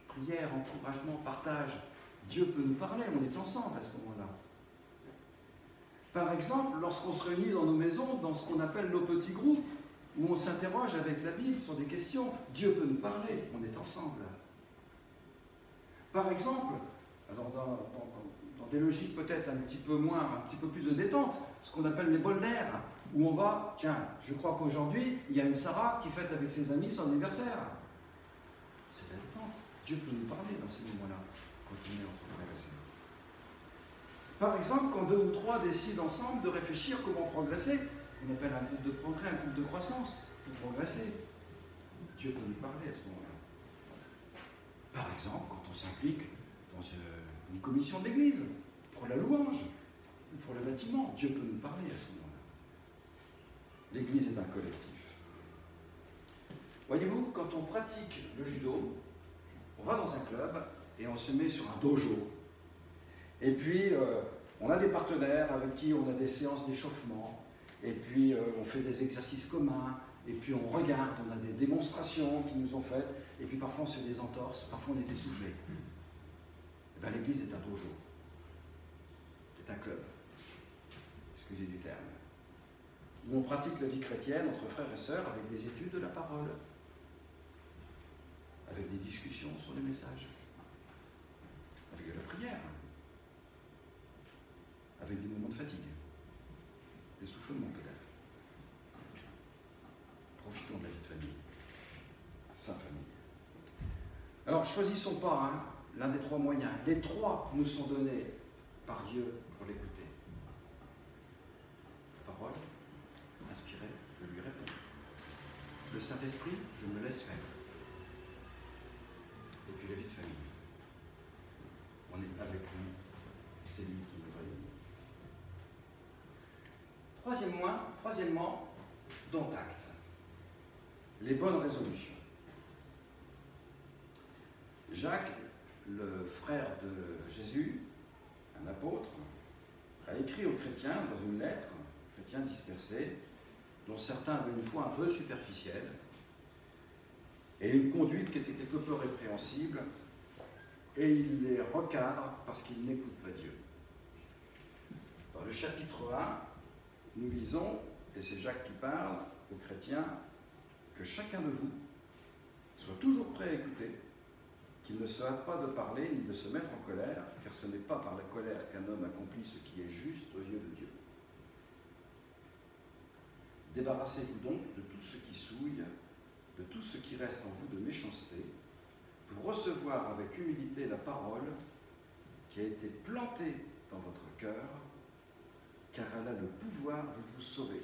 prière, encouragement, partage, Dieu peut nous parler, on est ensemble à ce moment-là. Par exemple, lorsqu'on se réunit dans nos maisons, dans ce qu'on appelle nos petits groupes, où on s'interroge avec la Bible sur des questions, Dieu peut nous parler, on est ensemble. Par exemple, dans des logiques peut-être un petit peu plus de détente, ce qu'on appelle les bols d'air, où on va, tiens, je crois qu'aujourd'hui, il y a une Sarah qui fête avec ses amis son anniversaire. C'est la détente. Dieu peut nous parler dans ces moments-là, quand on est entre frères et sœurs. Par exemple, quand 2 ou 3 décident ensemble de réfléchir comment progresser, on appelle un groupe de progrès, un groupe de croissance, pour progresser. Dieu peut nous parler à ce moment-là. Par exemple, quand on s'implique dans une commission de l'Église, pour la louange, ou pour le bâtiment, Dieu peut nous parler à ce moment-là. L'Église est un collectif. Voyez-vous, quand on pratique le judo, on va dans un club et on se met sur un dojo. Et puis, on a des partenaires avec qui on a des séances d'échauffement. Et puis, on fait des exercices communs. Et puis, on regarde, on a des démonstrations qui nous ont faites. Et puis, parfois, on se fait des entorses. Parfois, on est essoufflé. Et bien, l'Église est un dojo. C'est un club. Excusez du terme. Où on pratique la vie chrétienne entre frères et sœurs avec des études de la parole. avec des discussions sur les messages, avec de la prière, avec des moments de fatigue, d'essoufflement peut-être. Profitons de la vie de famille, sa famille. Alors, choisissons pas l'un des trois moyens. Les trois nous sont donnés par Dieu pour l'écouter. Parole, inspirée, je lui réponds. Le Saint-Esprit, je me laisse faire. Et puis la vie de famille. On est avec lui, c'est lui qui nous réunit. Troisièmement, dont acte. Les bonnes résolutions. Jacques, le frère de Jésus, un apôtre, a écrit aux chrétiens dans une lettre, chrétiens dispersés, dont certains avaient une foi un peu superficielle, et une conduite qui était quelque peu répréhensible, et il les recadre parce qu'ils n'écoutent pas Dieu. Dans le chapitre 1, nous lisons, et c'est Jacques qui parle aux chrétiens, que chacun de vous soit toujours prêt à écouter, qu'il ne se hâte pas de parler ni de se mettre en colère, car ce n'est pas par la colère qu'un homme accomplit ce qui est juste aux yeux de Dieu. Débarrassez-vous donc de tout ce qui souille, de tout ce qui reste en vous de méchanceté, pour recevoir avec humilité la parole qui a été plantée dans votre cœur, car elle a le pouvoir de vous sauver.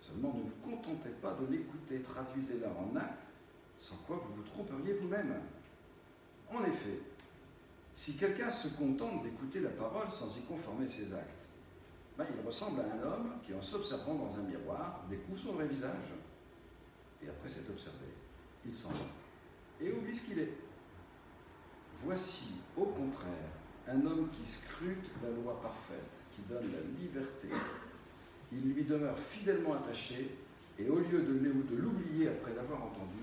Seulement, ne vous contentez pas de l'écouter, traduisez-la en actes, sans quoi vous vous tromperiez vous-même. En effet, si quelqu'un se contente d'écouter la parole sans y conformer ses actes, il ressemble à un homme qui, en s'observant dans un miroir, découvre son vrai visage. Et après s'être observé, il s'en va et oublie ce qu'il est. Voici, au contraire, un homme qui scrute la loi parfaite, qui donne la liberté. Il lui demeure fidèlement attaché, et au lieu de l'oublier après l'avoir entendu,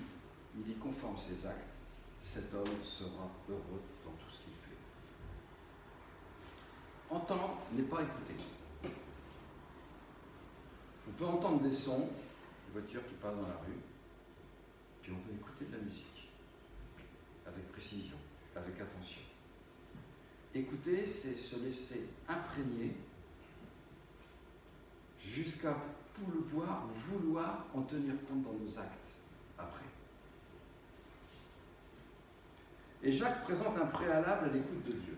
il y conforme ses actes. Cet homme sera heureux dans tout ce qu'il fait. Entendre n'est pas écouter. On peut entendre des sons, des voitures qui passent dans la rue, puis on peut écouter de la musique, avec précision, avec attention. Écouter, c'est se laisser imprégner jusqu'à pouvoir ou vouloir en tenir compte dans nos actes après. Et Jacques présente un préalable à l'écoute de Dieu.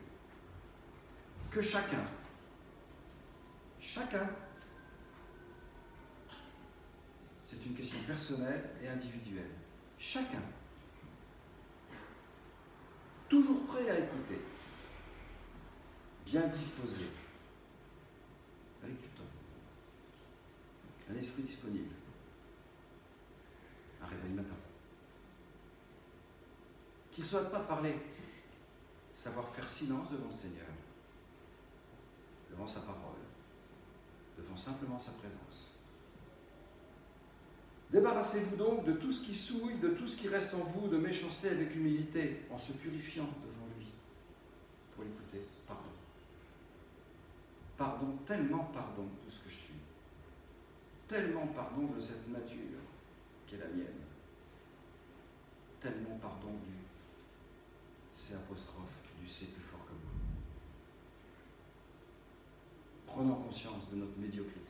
Que chacun, c'est une question personnelle et individuelle, chacun, toujours prêt à écouter, bien disposé, avec du temps, un esprit disponible, un réveil matin, qui ne souhaite pas parler, savoir faire silence devant le Seigneur, devant sa parole, devant simplement sa présence. Débarrassez-vous donc de tout ce qui souille, de tout ce qui reste en vous, de méchanceté avec humilité, en se purifiant devant lui, pour l'écouter. Pardon. Pardon, tellement pardon de ce que je suis. Tellement pardon de cette nature qui est la mienne. Tellement pardon du C', du C plus fort que moi. Prenons conscience de notre médiocrité.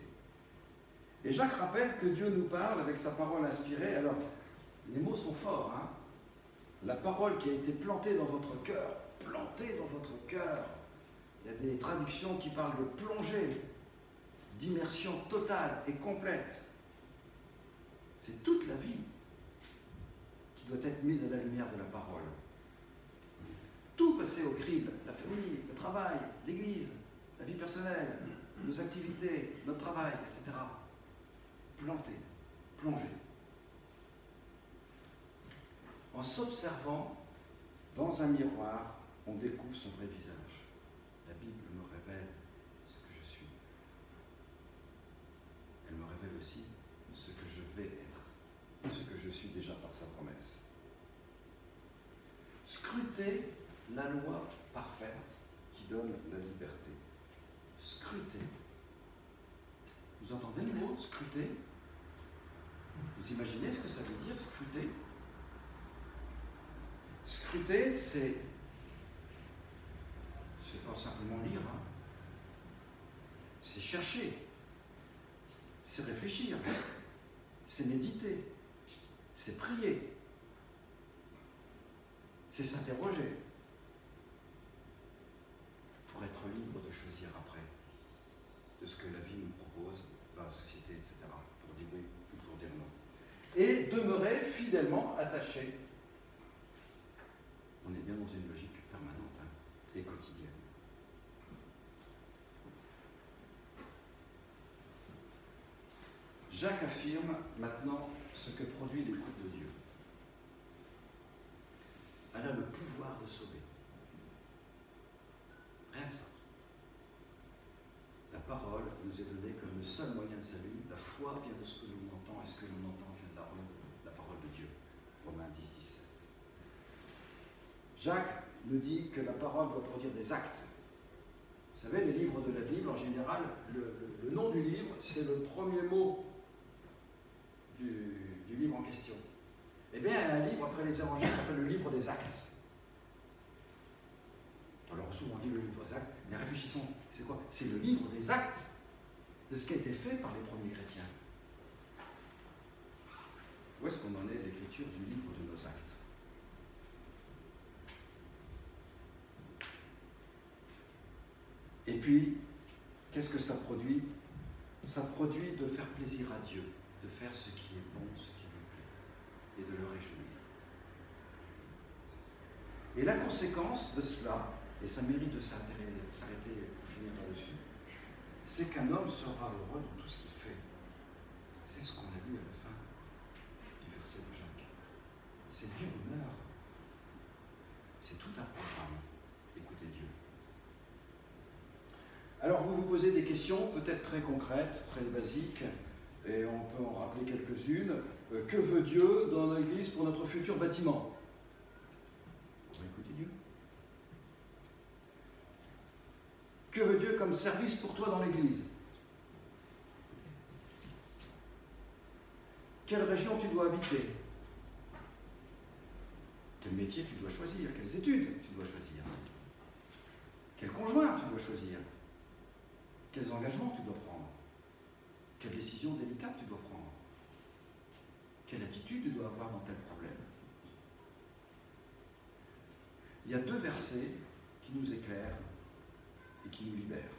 Et Jacques rappelle que Dieu nous parle avec sa parole inspirée. Alors, les mots sont forts, hein. La parole qui a été plantée dans votre cœur, plantée dans votre cœur. Il y a des traductions qui parlent de plongée, d'immersion totale et complète. C'est toute la vie qui doit être mise à la lumière de la parole. Tout passer au crible, la famille, le travail, l'église, la vie personnelle, nos activités, notre travail, etc. Planter, plonger. En s'observant dans un miroir, on découvre son vrai visage. La Bible me révèle ce que je suis. Elle me révèle aussi ce que je vais être, ce que je suis déjà par sa promesse. Scruter la loi parfaite qui donne la liberté. Scruter. Vous entendez le mot scruter? Vous imaginez ce que ça veut dire, scruter? Scruter, c'est pas simplement lire, hein. C'est chercher, c'est réfléchir, c'est méditer, c'est prier, c'est s'interroger pour être libre de choisir après de ce que la vie nous propose dans la société, etc., pour dire oui ou pour dire non. Et demeurer fidèlement attaché. On est bien dans une logique permanente, hein, et quotidienne. Jacques affirme maintenant ce que produit l'écoute de Dieu. Elle a le pouvoir de sauver. Rien que ça. La parole nous est donnée comme le seul moyen de salut. La foi vient de ce que l'on entend, et ce que l'on entend vient de la parole de Dieu. Romains 10, 17. Jacques nous dit que la parole doit produire des actes. Vous savez, les livres de la Bible, en général, le nom du livre, c'est le premier mot du livre en question. Eh bien, un livre après les évangiles s'appelle le livre des actes. Alors souvent on dit le livre des actes, mais réfléchissons, c'est quoi? C'est le livre des actes de ce qui a été fait par les premiers chrétiens. Où est-ce qu'on en est de l'écriture du livre de nos actes? Et puis, qu'est-ce que ça produit? Ça produit de faire plaisir à Dieu, de faire ce qui est bon, ce qui lui plaît, et de le réjouir. Et la conséquence de cela, et ça mérite de s'arrêter pour finir là-dessus, c'est qu'un homme sera heureux dans tout ce qu'il fait. C'est ce qu'on a lu à la fin du verset de Jacques. C'est du bonheur. C'est tout un programme. Écoutez Dieu. Alors vous vous posez des questions peut-être très concrètes, très basiques, et on peut en rappeler quelques-unes. Que veut Dieu dans l'Église pour notre futur bâtiment? On va écouter Dieu. Que veut Dieu comme service pour toi dans l'Église? Quelle région tu dois habiter? Quel métier tu dois choisir? Quelles études tu dois choisir? Quel conjoint tu dois choisir? Quels engagements tu dois prendre? Quelles décisions délicates tu dois prendre? Quelle attitude tu dois avoir dans tel problème? Il y a deux versets qui nous éclairent et qui nous libèrent.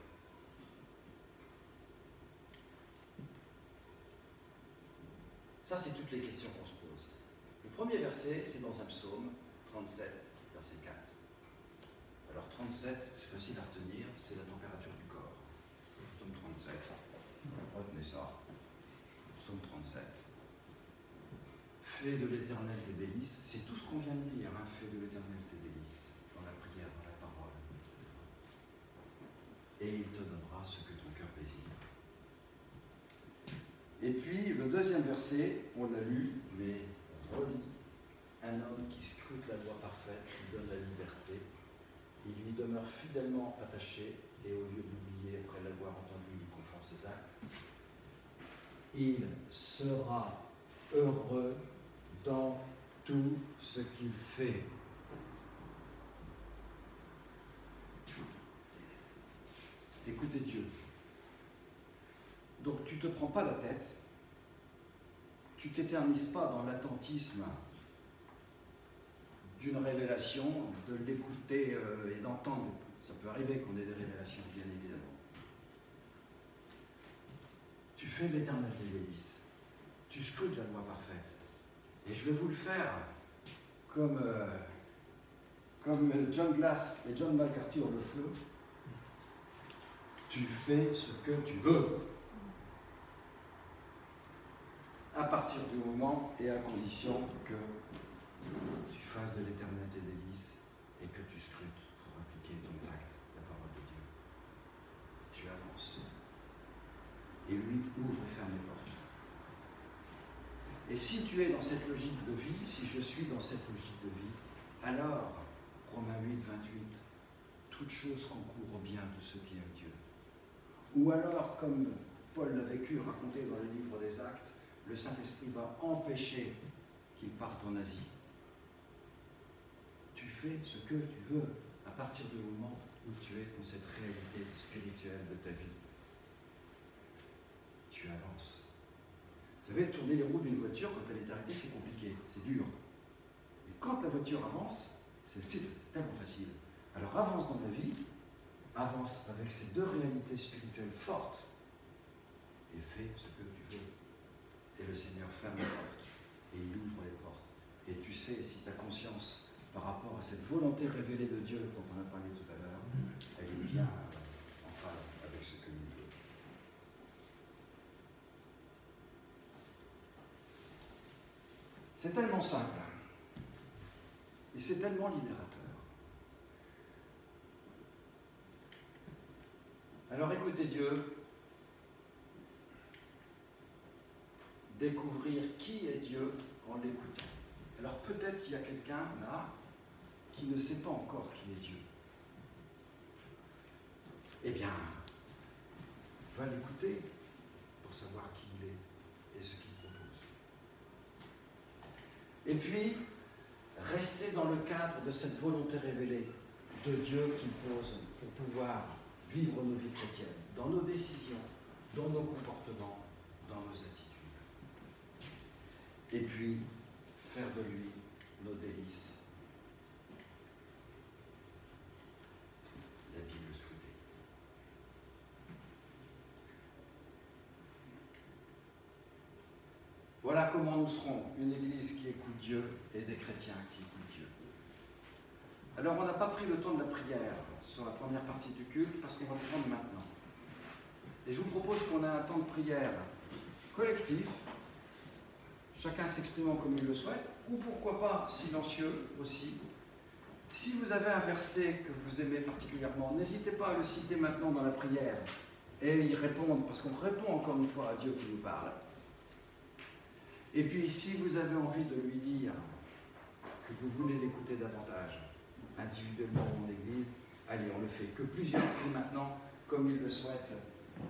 Ça, c'est toutes les questions qu'on se pose. Le premier verset, c'est dans un psaume, 37, verset 4. Alors 37, c'est facile à retenir, c'est la température du corps. Psaume 37, retenez ça. Psaume 37. Fais de l'Éternel tes délices, c'est tout ce qu'on vient de dire, hein. Fais de l'Éternel tes délices, dans la prière, dans la parole, etc. Et il te donnera ce que ton cœur désire. Et puis, le deuxième verset, on l'a lu, mais relit. Un homme qui scrute la loi parfaite, qui donne la liberté, il lui demeure fidèlement attaché, et au lieu d'oublier, après l'avoir entendu, il confond ses actes. Il sera heureux dans tout ce qu'il fait. Écoutez Dieu. Donc tu ne te prends pas la tête, tu ne t'éternises pas dans l'attentisme d'une révélation, de l'écouter et d'entendre. Ça peut arriver qu'on ait des révélations, bien évidemment. Tu fais de l'Éternel tes délices. Tu scrutes la loi parfaite. Et je vais vous le faire comme John Glass et John MacArthur le font. Tu fais ce que tu veux. À partir du moment et à condition que tu fasses de l'Éternel tes délices et que tu scrutes pour appliquer ton acte, la parole de Dieu. Tu avances. Et lui ouvre et ferme les portes. Et si tu es dans cette logique de vie, si je suis dans cette logique de vie, alors, Romains 8, 28, toute chose concourt au bien de ceux qui aiment Dieu. Ou alors, comme Paul l'a vécu, raconté dans le livre des Actes, le Saint-Esprit va empêcher qu'il parte en Asie. fais ce que tu veux à partir du moment où tu es dans cette réalité spirituelle de ta vie. Tu avances. Vous savez, tourner les roues d'une voiture quand elle est arrêtée, c'est compliqué, c'est dur. Mais quand la voiture avance, c'est tellement facile. Alors avance dans ta vie, avance avec ces deux réalités spirituelles fortes et fais ce que tu veux. Et le Seigneur ferme les portes et il ouvre les portes. Et tu sais, si tu as conscience par rapport à cette volonté révélée de Dieu dont on a parlé tout à l'heure, elle est bien en phase avec ce que nous voulons. C'est tellement simple et c'est tellement libérateur. Alors écoutez Dieu, découvrir qui est Dieu en l'écoutant. Alors peut-être qu'il y a quelqu'un là qui ne sait pas encore qui est Dieu. Eh bien, va l'écouter pour savoir qui il est et ce qu'il propose. Et puis, rester dans le cadre de cette volonté révélée de Dieu qu'il pose pour pouvoir vivre nos vies chrétiennes, dans nos décisions, dans nos comportements, dans nos attitudes. Et puis, faire de lui nos délices. La Bible souhaitée. Voilà comment nous serons une Église qui écoute Dieu et des chrétiens qui écoutent Dieu. Alors, on n'a pas pris le temps de la prière sur la première partie du culte parce qu'on va le prendre maintenant. Et je vous propose qu'on ait un temps de prière collectif, chacun s'exprimant comme il le souhaite, ou pourquoi pas silencieux aussi. Si vous avez un verset que vous aimez particulièrement, n'hésitez pas à le citer maintenant dans la prière et y répondre, parce qu'on répond encore une fois à Dieu qui nous parle. Et puis, si vous avez envie de lui dire que vous voulez l'écouter davantage, individuellement ou en Église, allez, on le fait. Que plusieurs prient maintenant comme ils le souhaitent,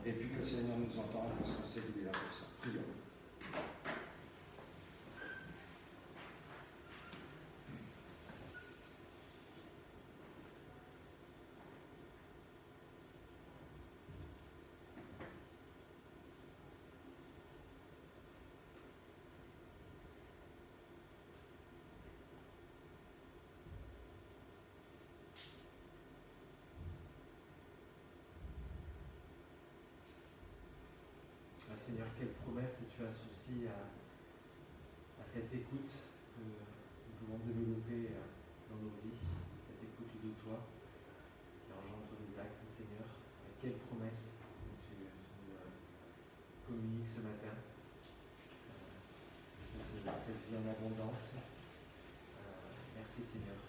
et puis que le Seigneur nous entende, parce qu'on sait qu'il est là pour ça. Prions. Seigneur, quelle promesse tu associes à cette écoute que nous pouvons développer dans nos vies, cette écoute de toi qui engendre des actes, Seigneur. Quelle promesse tu nous communiques ce matin, cette vie en abondance. Merci Seigneur.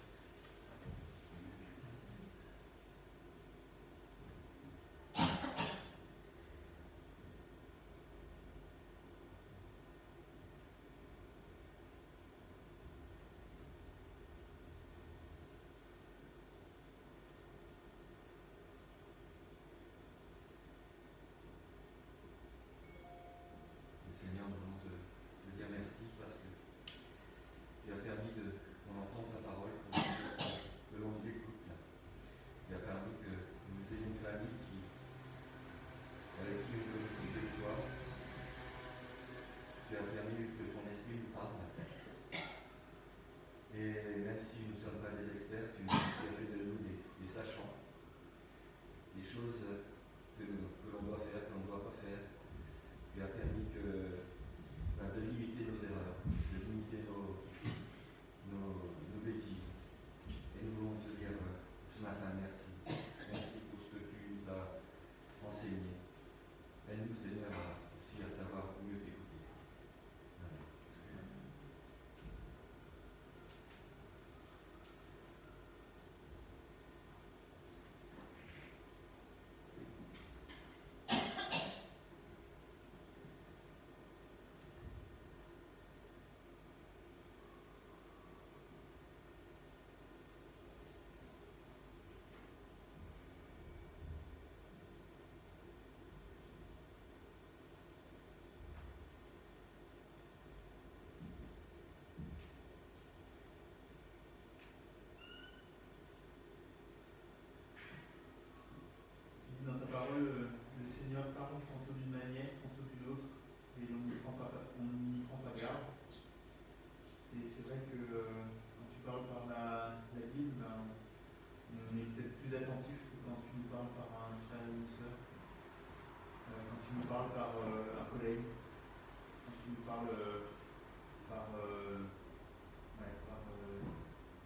Seigneur, nous voulons te dire merci parce que tu as permis qu'on entende ta parole, qu'on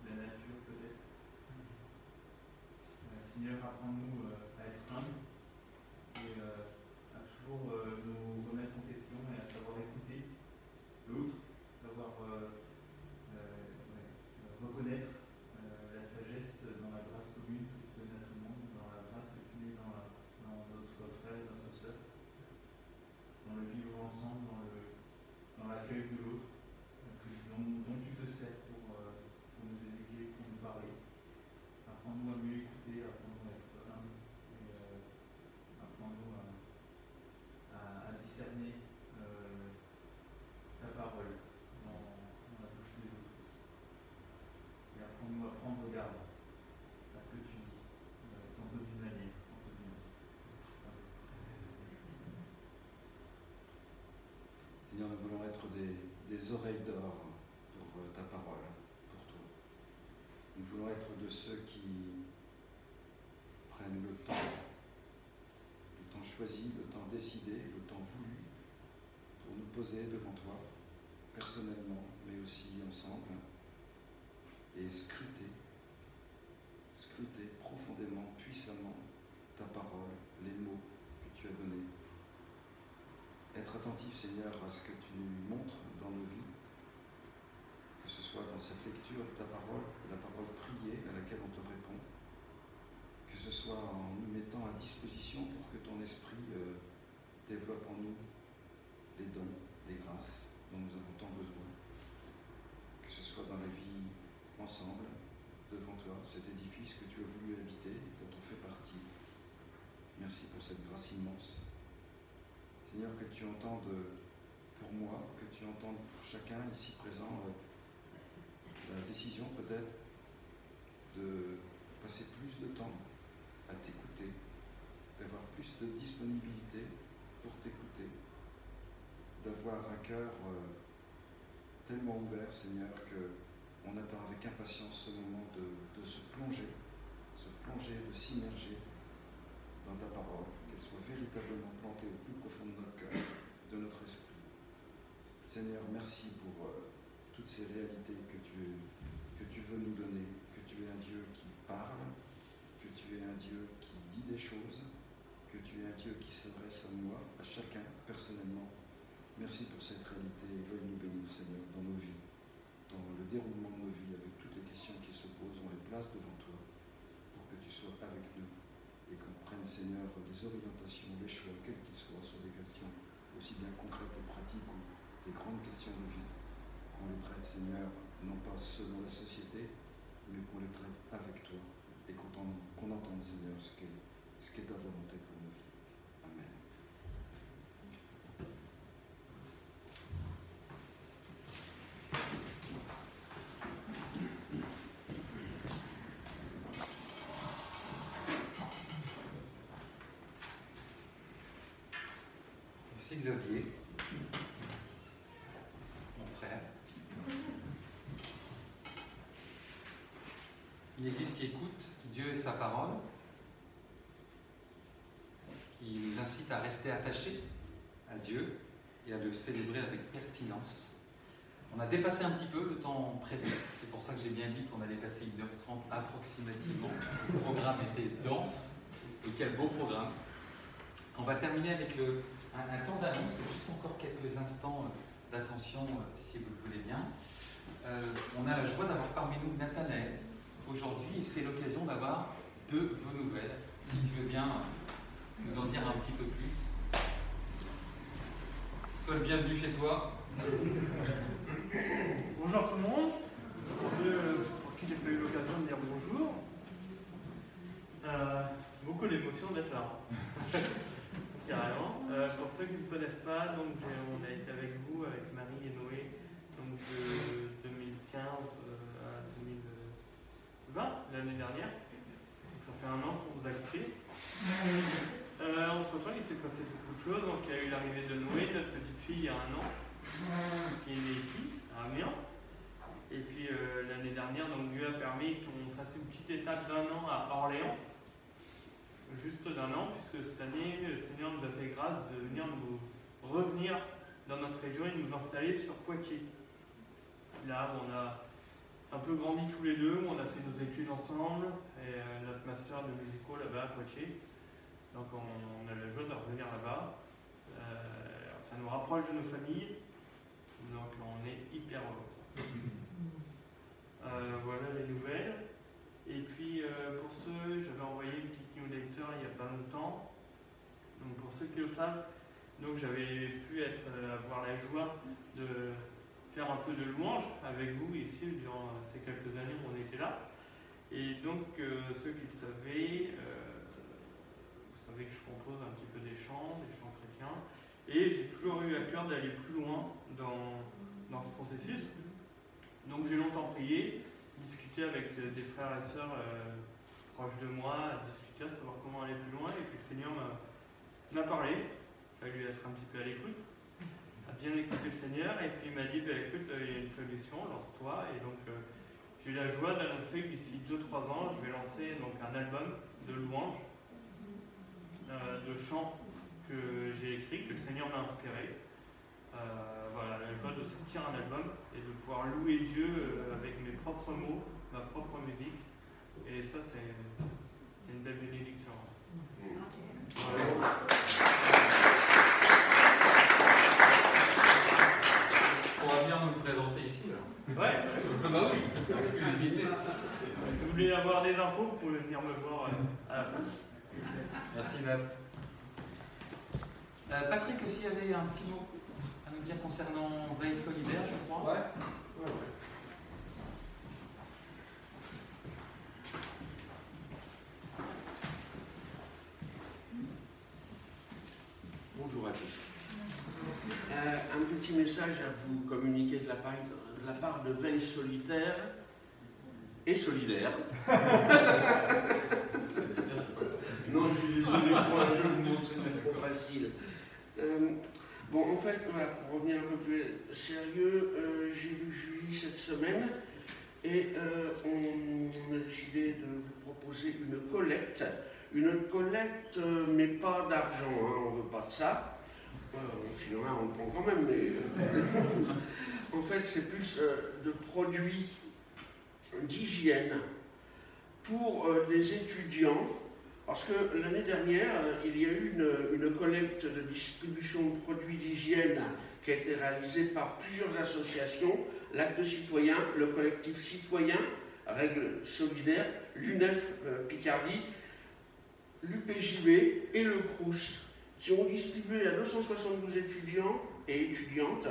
la nature peut-être. Seigneur, apprends-nous à être humbles et à toujours nous remettre en question et à savoir écouter l'autre, savoir reconnaître la sagesse dans la grâce commune que tu donnes à tout le monde, dans la grâce que tu mets dans notre frère et notre sœur, dans le vivre ensemble, dans l'accueil de l'autre, dont tu te sers pour nous éduquer, pour nous parler. Apprends-nous à mieux écouter, apprends-nous à être humble et apprends-nous à discerner ta parole dans la bouche des autres. Et apprends-nous à prendre garde à ce que tu dis, tantôt d'une manière, tantôt d'une autre. Seigneur, nous voulons être des oreilles d'or pour ta parole, pour toi. Nous voulons être de ceux qui prennent le temps choisi, le temps décidé, le temps voulu pour nous poser devant toi, personnellement, mais aussi ensemble, et scruter profondément, puissamment ta parole, les mots que tu as donnés. Être attentif, Seigneur, à ce que tu nous montres dans nos vies, que ce soit dans cette lecture de ta parole, de la parole priée à laquelle on te répond, que ce soit en nous mettant à disposition pour que ton esprit développe en nous les dons, les grâces dont nous avons tant besoin, que ce soit dans la vie ensemble, devant toi, cet édifice que tu as voulu habiter, dont on fait partie. Merci pour cette grâce immense. Seigneur, que tu entendes pour moi, que tu entendes pour chacun ici présent la décision peut-être de passer plus de temps à t'écouter, d'avoir plus de disponibilité pour t'écouter, d'avoir un cœur tellement ouvert, Seigneur, qu'on attend avec impatience ce moment de se plonger, de s'immerger dans ta parole, qu'elle soit véritablement plantée au plus profond de notre cœur, de notre esprit. Seigneur, merci pour toutes ces réalités que tu veux nous donner, que tu es un Dieu qui parle, que tu es un Dieu qui dit des choses, que tu es un Dieu qui s'adresse à moi, à chacun, personnellement. Merci pour cette réalité et veuille nous bénir, Seigneur, dans nos vies, dans le déroulement de nos vies, avec toutes les questions qui se posent, on les place devant toi, pour que tu sois avec nous et qu'on prenne, Seigneur, des orientations, les choix, quels qu'ils soient, sur des questions aussi bien concrètes et pratiques ou des grandes questions de vie, qu'on les traite, Seigneur, non pas selon la société, mais qu'on les traite avec toi et qu'on entende, Seigneur, ce qu'est ta volonté pour nos vies. Amen. Merci Xavier, mon frère. Une église qui écoute Dieu et sa parole, qui nous incite à rester attachés à Dieu et à le célébrer avec pertinence. On a dépassé un petit peu le temps prévu, c'est pour ça que j'ai bien dit qu'on allait passer 1h30 approximativement. Le programme était dense, et quel beau programme. On va terminer avec un temps d'annonce, juste encore quelques instants d'attention si vous le voulez bien. On a la joie d'avoir parmi nous Nathanaël aujourd'hui et c'est l'occasion d'avoir de vos nouvelles. Si tu veux bien nous en dire un petit peu plus. Sois le bienvenu chez toi. Bonjour tout le monde. Pour ceux pour qui j'ai pas eu l'occasion de dire bonjour. Beaucoup d'émotions d'être là. Carrément. Pour ceux qui ne me connaissent pas, donc on a été avec vous, avec Marie et Noé, donc de 2015 à 2020, l'année dernière. Donc ça fait un an qu'on vous a quitté. Entre-temps, il s'est passé beaucoup de choses. Donc il y a eu l'arrivée de Noé, notre petite fille, il y a un an, qui est née ici, à Amiens. Et puis l'année dernière, donc Dieu a permis qu'on fasse une petite étape d'1 an à Orléans. Juste d'1 an, puisque cette année, le Seigneur nous a fait grâce de venir nous revenir dans notre région et nous installer sur Poitiers. Là, on a un peu grandi tous les deux, on a fait nos études ensemble et notre master de musicaux là-bas à Poitiers. Donc on a la joie de revenir là-bas. Ça nous rapproche de nos familles, donc on est hyper heureux. Voilà les nouvelles. Et puis pour ceux, j'avais envoyé une petite newsletter il n'y a pas longtemps. Donc pour ceux qui le savent, donc j'avais pu avoir la joie de faire un peu de louange avec vous ici durant ces quelques années où on était là. Et donc ceux qui le savaient, vous savez que je compose un petit peu des chants chrétiens. Et j'ai toujours eu à cœur d'aller plus loin dans ce processus. Donc j'ai longtemps prié, discuté avec des frères et sœurs proches de moi, discuté à savoir comment aller plus loin. Et puis le Seigneur m'a parlé. Il a fallu être un petit peu à l'écoute, à bien écouter le Seigneur. Et puis il m'a dit, écoute, il y a une solution, lance-toi. Et donc j'ai eu la joie d'annoncer que d'ici 2-3 ans, je vais lancer donc, un album de louanges, de chants que j'ai écrits, que le Seigneur m'a inspiré. Voilà, la joie de sortir un album et de pouvoir louer Dieu avec mes propres mots, ma propre musique. Et ça, c'est une belle bénédiction. On va bien nous le présenter ici, alors. Ouais. Bah oui, exclusivité. Si vous voulez avoir des infos, vous pouvez venir me voir à la fin. Merci, Nat. Patrick aussi avait un petit mot à nous dire concernant Veille solidaire, je crois. Ouais. Bonjour à tous. Un petit message à vous communiquer de la part de Veille solitaire et solidaire. Non, je suis désolé pour un jeu de mots, c'était trop facile. Bon, en fait, voilà, pour revenir un peu plus sérieux, j'ai vu Julie cette semaine et on a décidé de vous proposer une collecte. Une collecte, mais pas d'argent, hein, on ne veut pas de ça. Sinon, là, on le prend quand même, mais en fait, c'est plus de produits d'hygiène pour des étudiants. Parce que l'année dernière, il y a eu une collecte de distribution de produits d'hygiène qui a été réalisée par plusieurs associations, l'Acte Citoyen, le Collectif Citoyen, Règles Solidaires, l'UNEF Picardie, l'UPJV et le Crous, qui ont distribué à 272 étudiants et étudiantes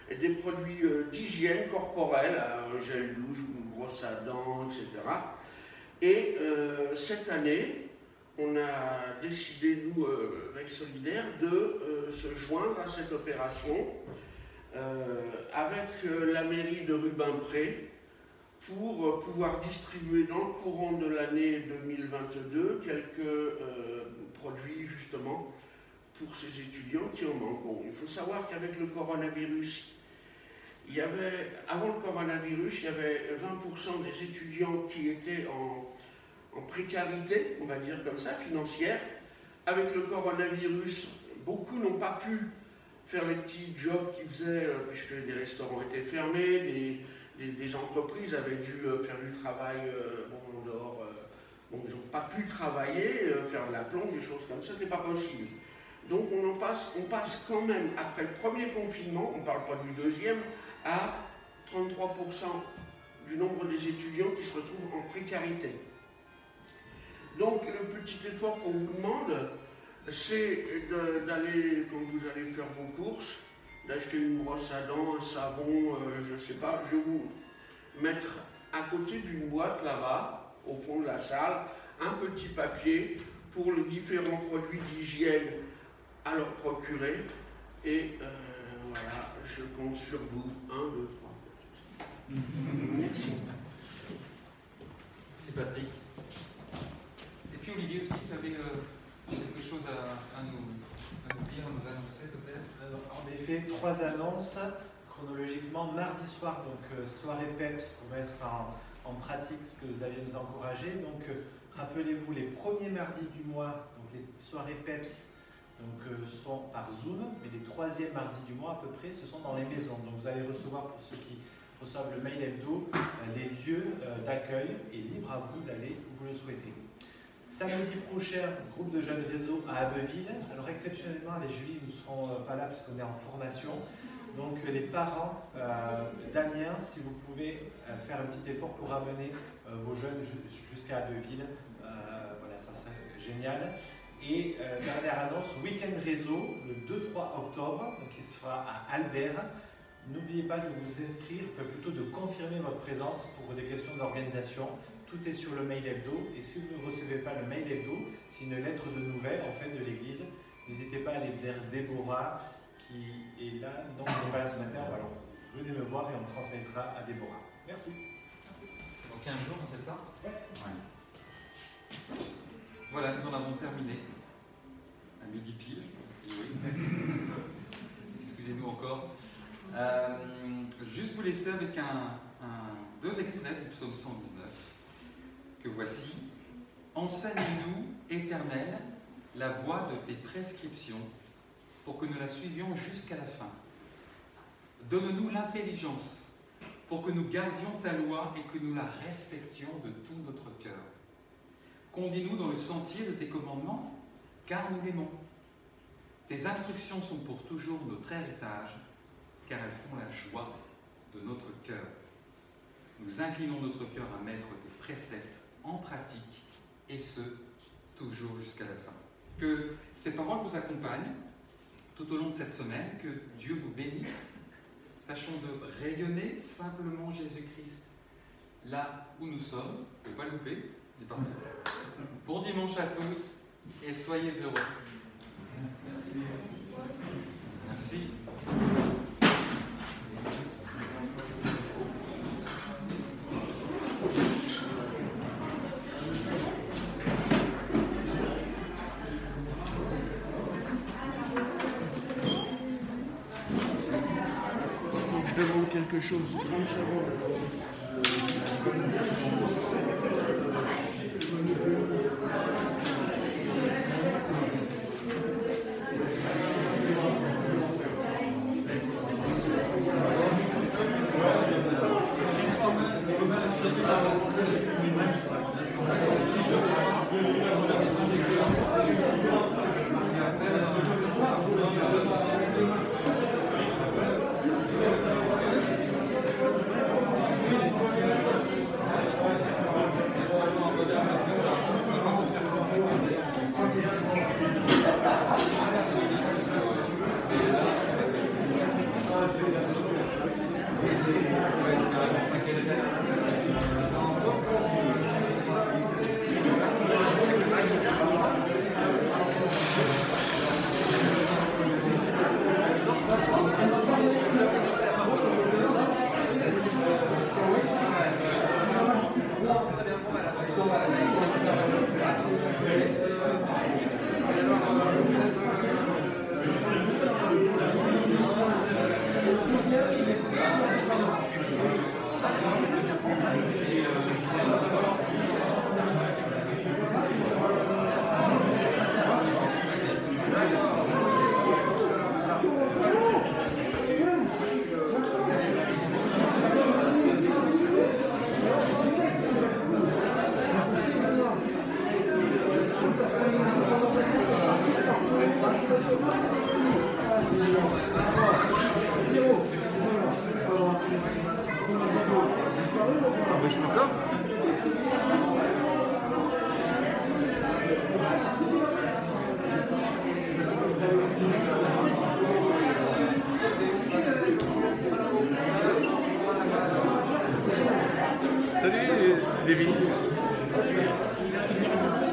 des produits d'hygiène corporelle, gel douche, brosse à dents, etc. Et cette année, on a décidé, nous, avec Solidaire, de se joindre à cette opération avec la mairie de Rubempré pour pouvoir distribuer dans le courant de l'année 2022 quelques produits justement pour ces étudiants qui en manquent. Bon, il faut savoir qu'avec le coronavirus, avant le coronavirus, il y avait 20% des étudiants qui étaient en précarité, on va dire comme ça, financière. Avec le coronavirus, beaucoup n'ont pas pu faire les petits jobs qu'ils faisaient, puisque des restaurants étaient fermés, des entreprises avaient dû faire du travail en dehors. Ils n'ont pas pu travailler, faire de la plonge, des choses comme ça, c'était pas possible. Donc on passe quand même, après le premier confinement, on ne parle pas du deuxième, à 33% du nombre des étudiants qui se retrouvent en précarité. Donc le petit effort qu'on vous demande, c'est d'aller, quand vous allez faire vos courses, d'acheter une brosse à dents, un savon, je ne sais pas, je vais vous mettre à côté d'une boîte là-bas, au fond de la salle, un petit papier pour les différents produits d'hygiène à leur procurer. Et voilà, je compte sur vous. 1, 2, 3. Merci. Merci Patrick. Et puis Olivier aussi, tu avais quelque chose à nous dire, à nous annoncer peut-être? En effet, 3 annonces chronologiquement. Mardi soir, donc soirée PEPS pour mettre en pratique ce que vous allez nous encourager. Donc rappelez-vous, les premiers mardis du mois, donc les soirées PEPS, donc, sont par Zoom, mais les 3e mardis du mois à peu près, ce sont dans les maisons. Donc vous allez recevoir, pour ceux qui reçoivent le mail hebdo, les lieux d'accueil, et libre à vous d'aller où vous le souhaitez. Samedi prochain, groupe de jeunes réseau à Abbeville. Alors exceptionnellement, avec Julie, nous ne serons pas là parce qu'on est en formation. Donc les parents d'Amiens, si vous pouvez faire un petit effort pour ramener vos jeunes jusqu'à Abbeville, voilà, ça serait génial. Et dernière annonce, week-end réseau, le 2-3 octobre, donc il se fera à Albert. N'oubliez pas de vous inscrire, enfin plutôt de confirmer votre présence pour des questions d'organisation. Tout est sur le mail hebdo, et si vous ne recevez pas le mail hebdo, c'est une lettre de nouvelles en fait de l'église. N'hésitez pas à aller vers Déborah qui est là, donc elle n'est pas là ce matin, alors venez me voir et on transmettra à Déborah. Merci. Dans 15 jours, c'est ça? Ouais. Voilà, nous en avons terminé. À midi pile. Et oui. Excusez-nous encore. Juste vous laisser avec deux extraits du psaume 119 que voici. Enseigne-nous, Éternel, la voie de tes prescriptions pour que nous la suivions jusqu'à la fin. Donne-nous l'intelligence pour que nous gardions ta loi et que nous la respections de tout notre cœur. Conduis-nous dans le sentier de tes commandements, car nous l'aimons. Tes instructions sont pour toujours notre héritage, car elles font la joie de notre cœur. Nous inclinons notre cœur à mettre tes préceptes en pratique, et ce, toujours jusqu'à la fin. Que ces paroles vous accompagnent tout au long de cette semaine, que Dieu vous bénisse. Tâchons de rayonner simplement Jésus-Christ là où nous sommes, ne faut pas le louper, il est partout. Bon dimanche à tous et soyez heureux. Merci. Je demande quelque chose, 30 secondes. Salut Lévi. Merci.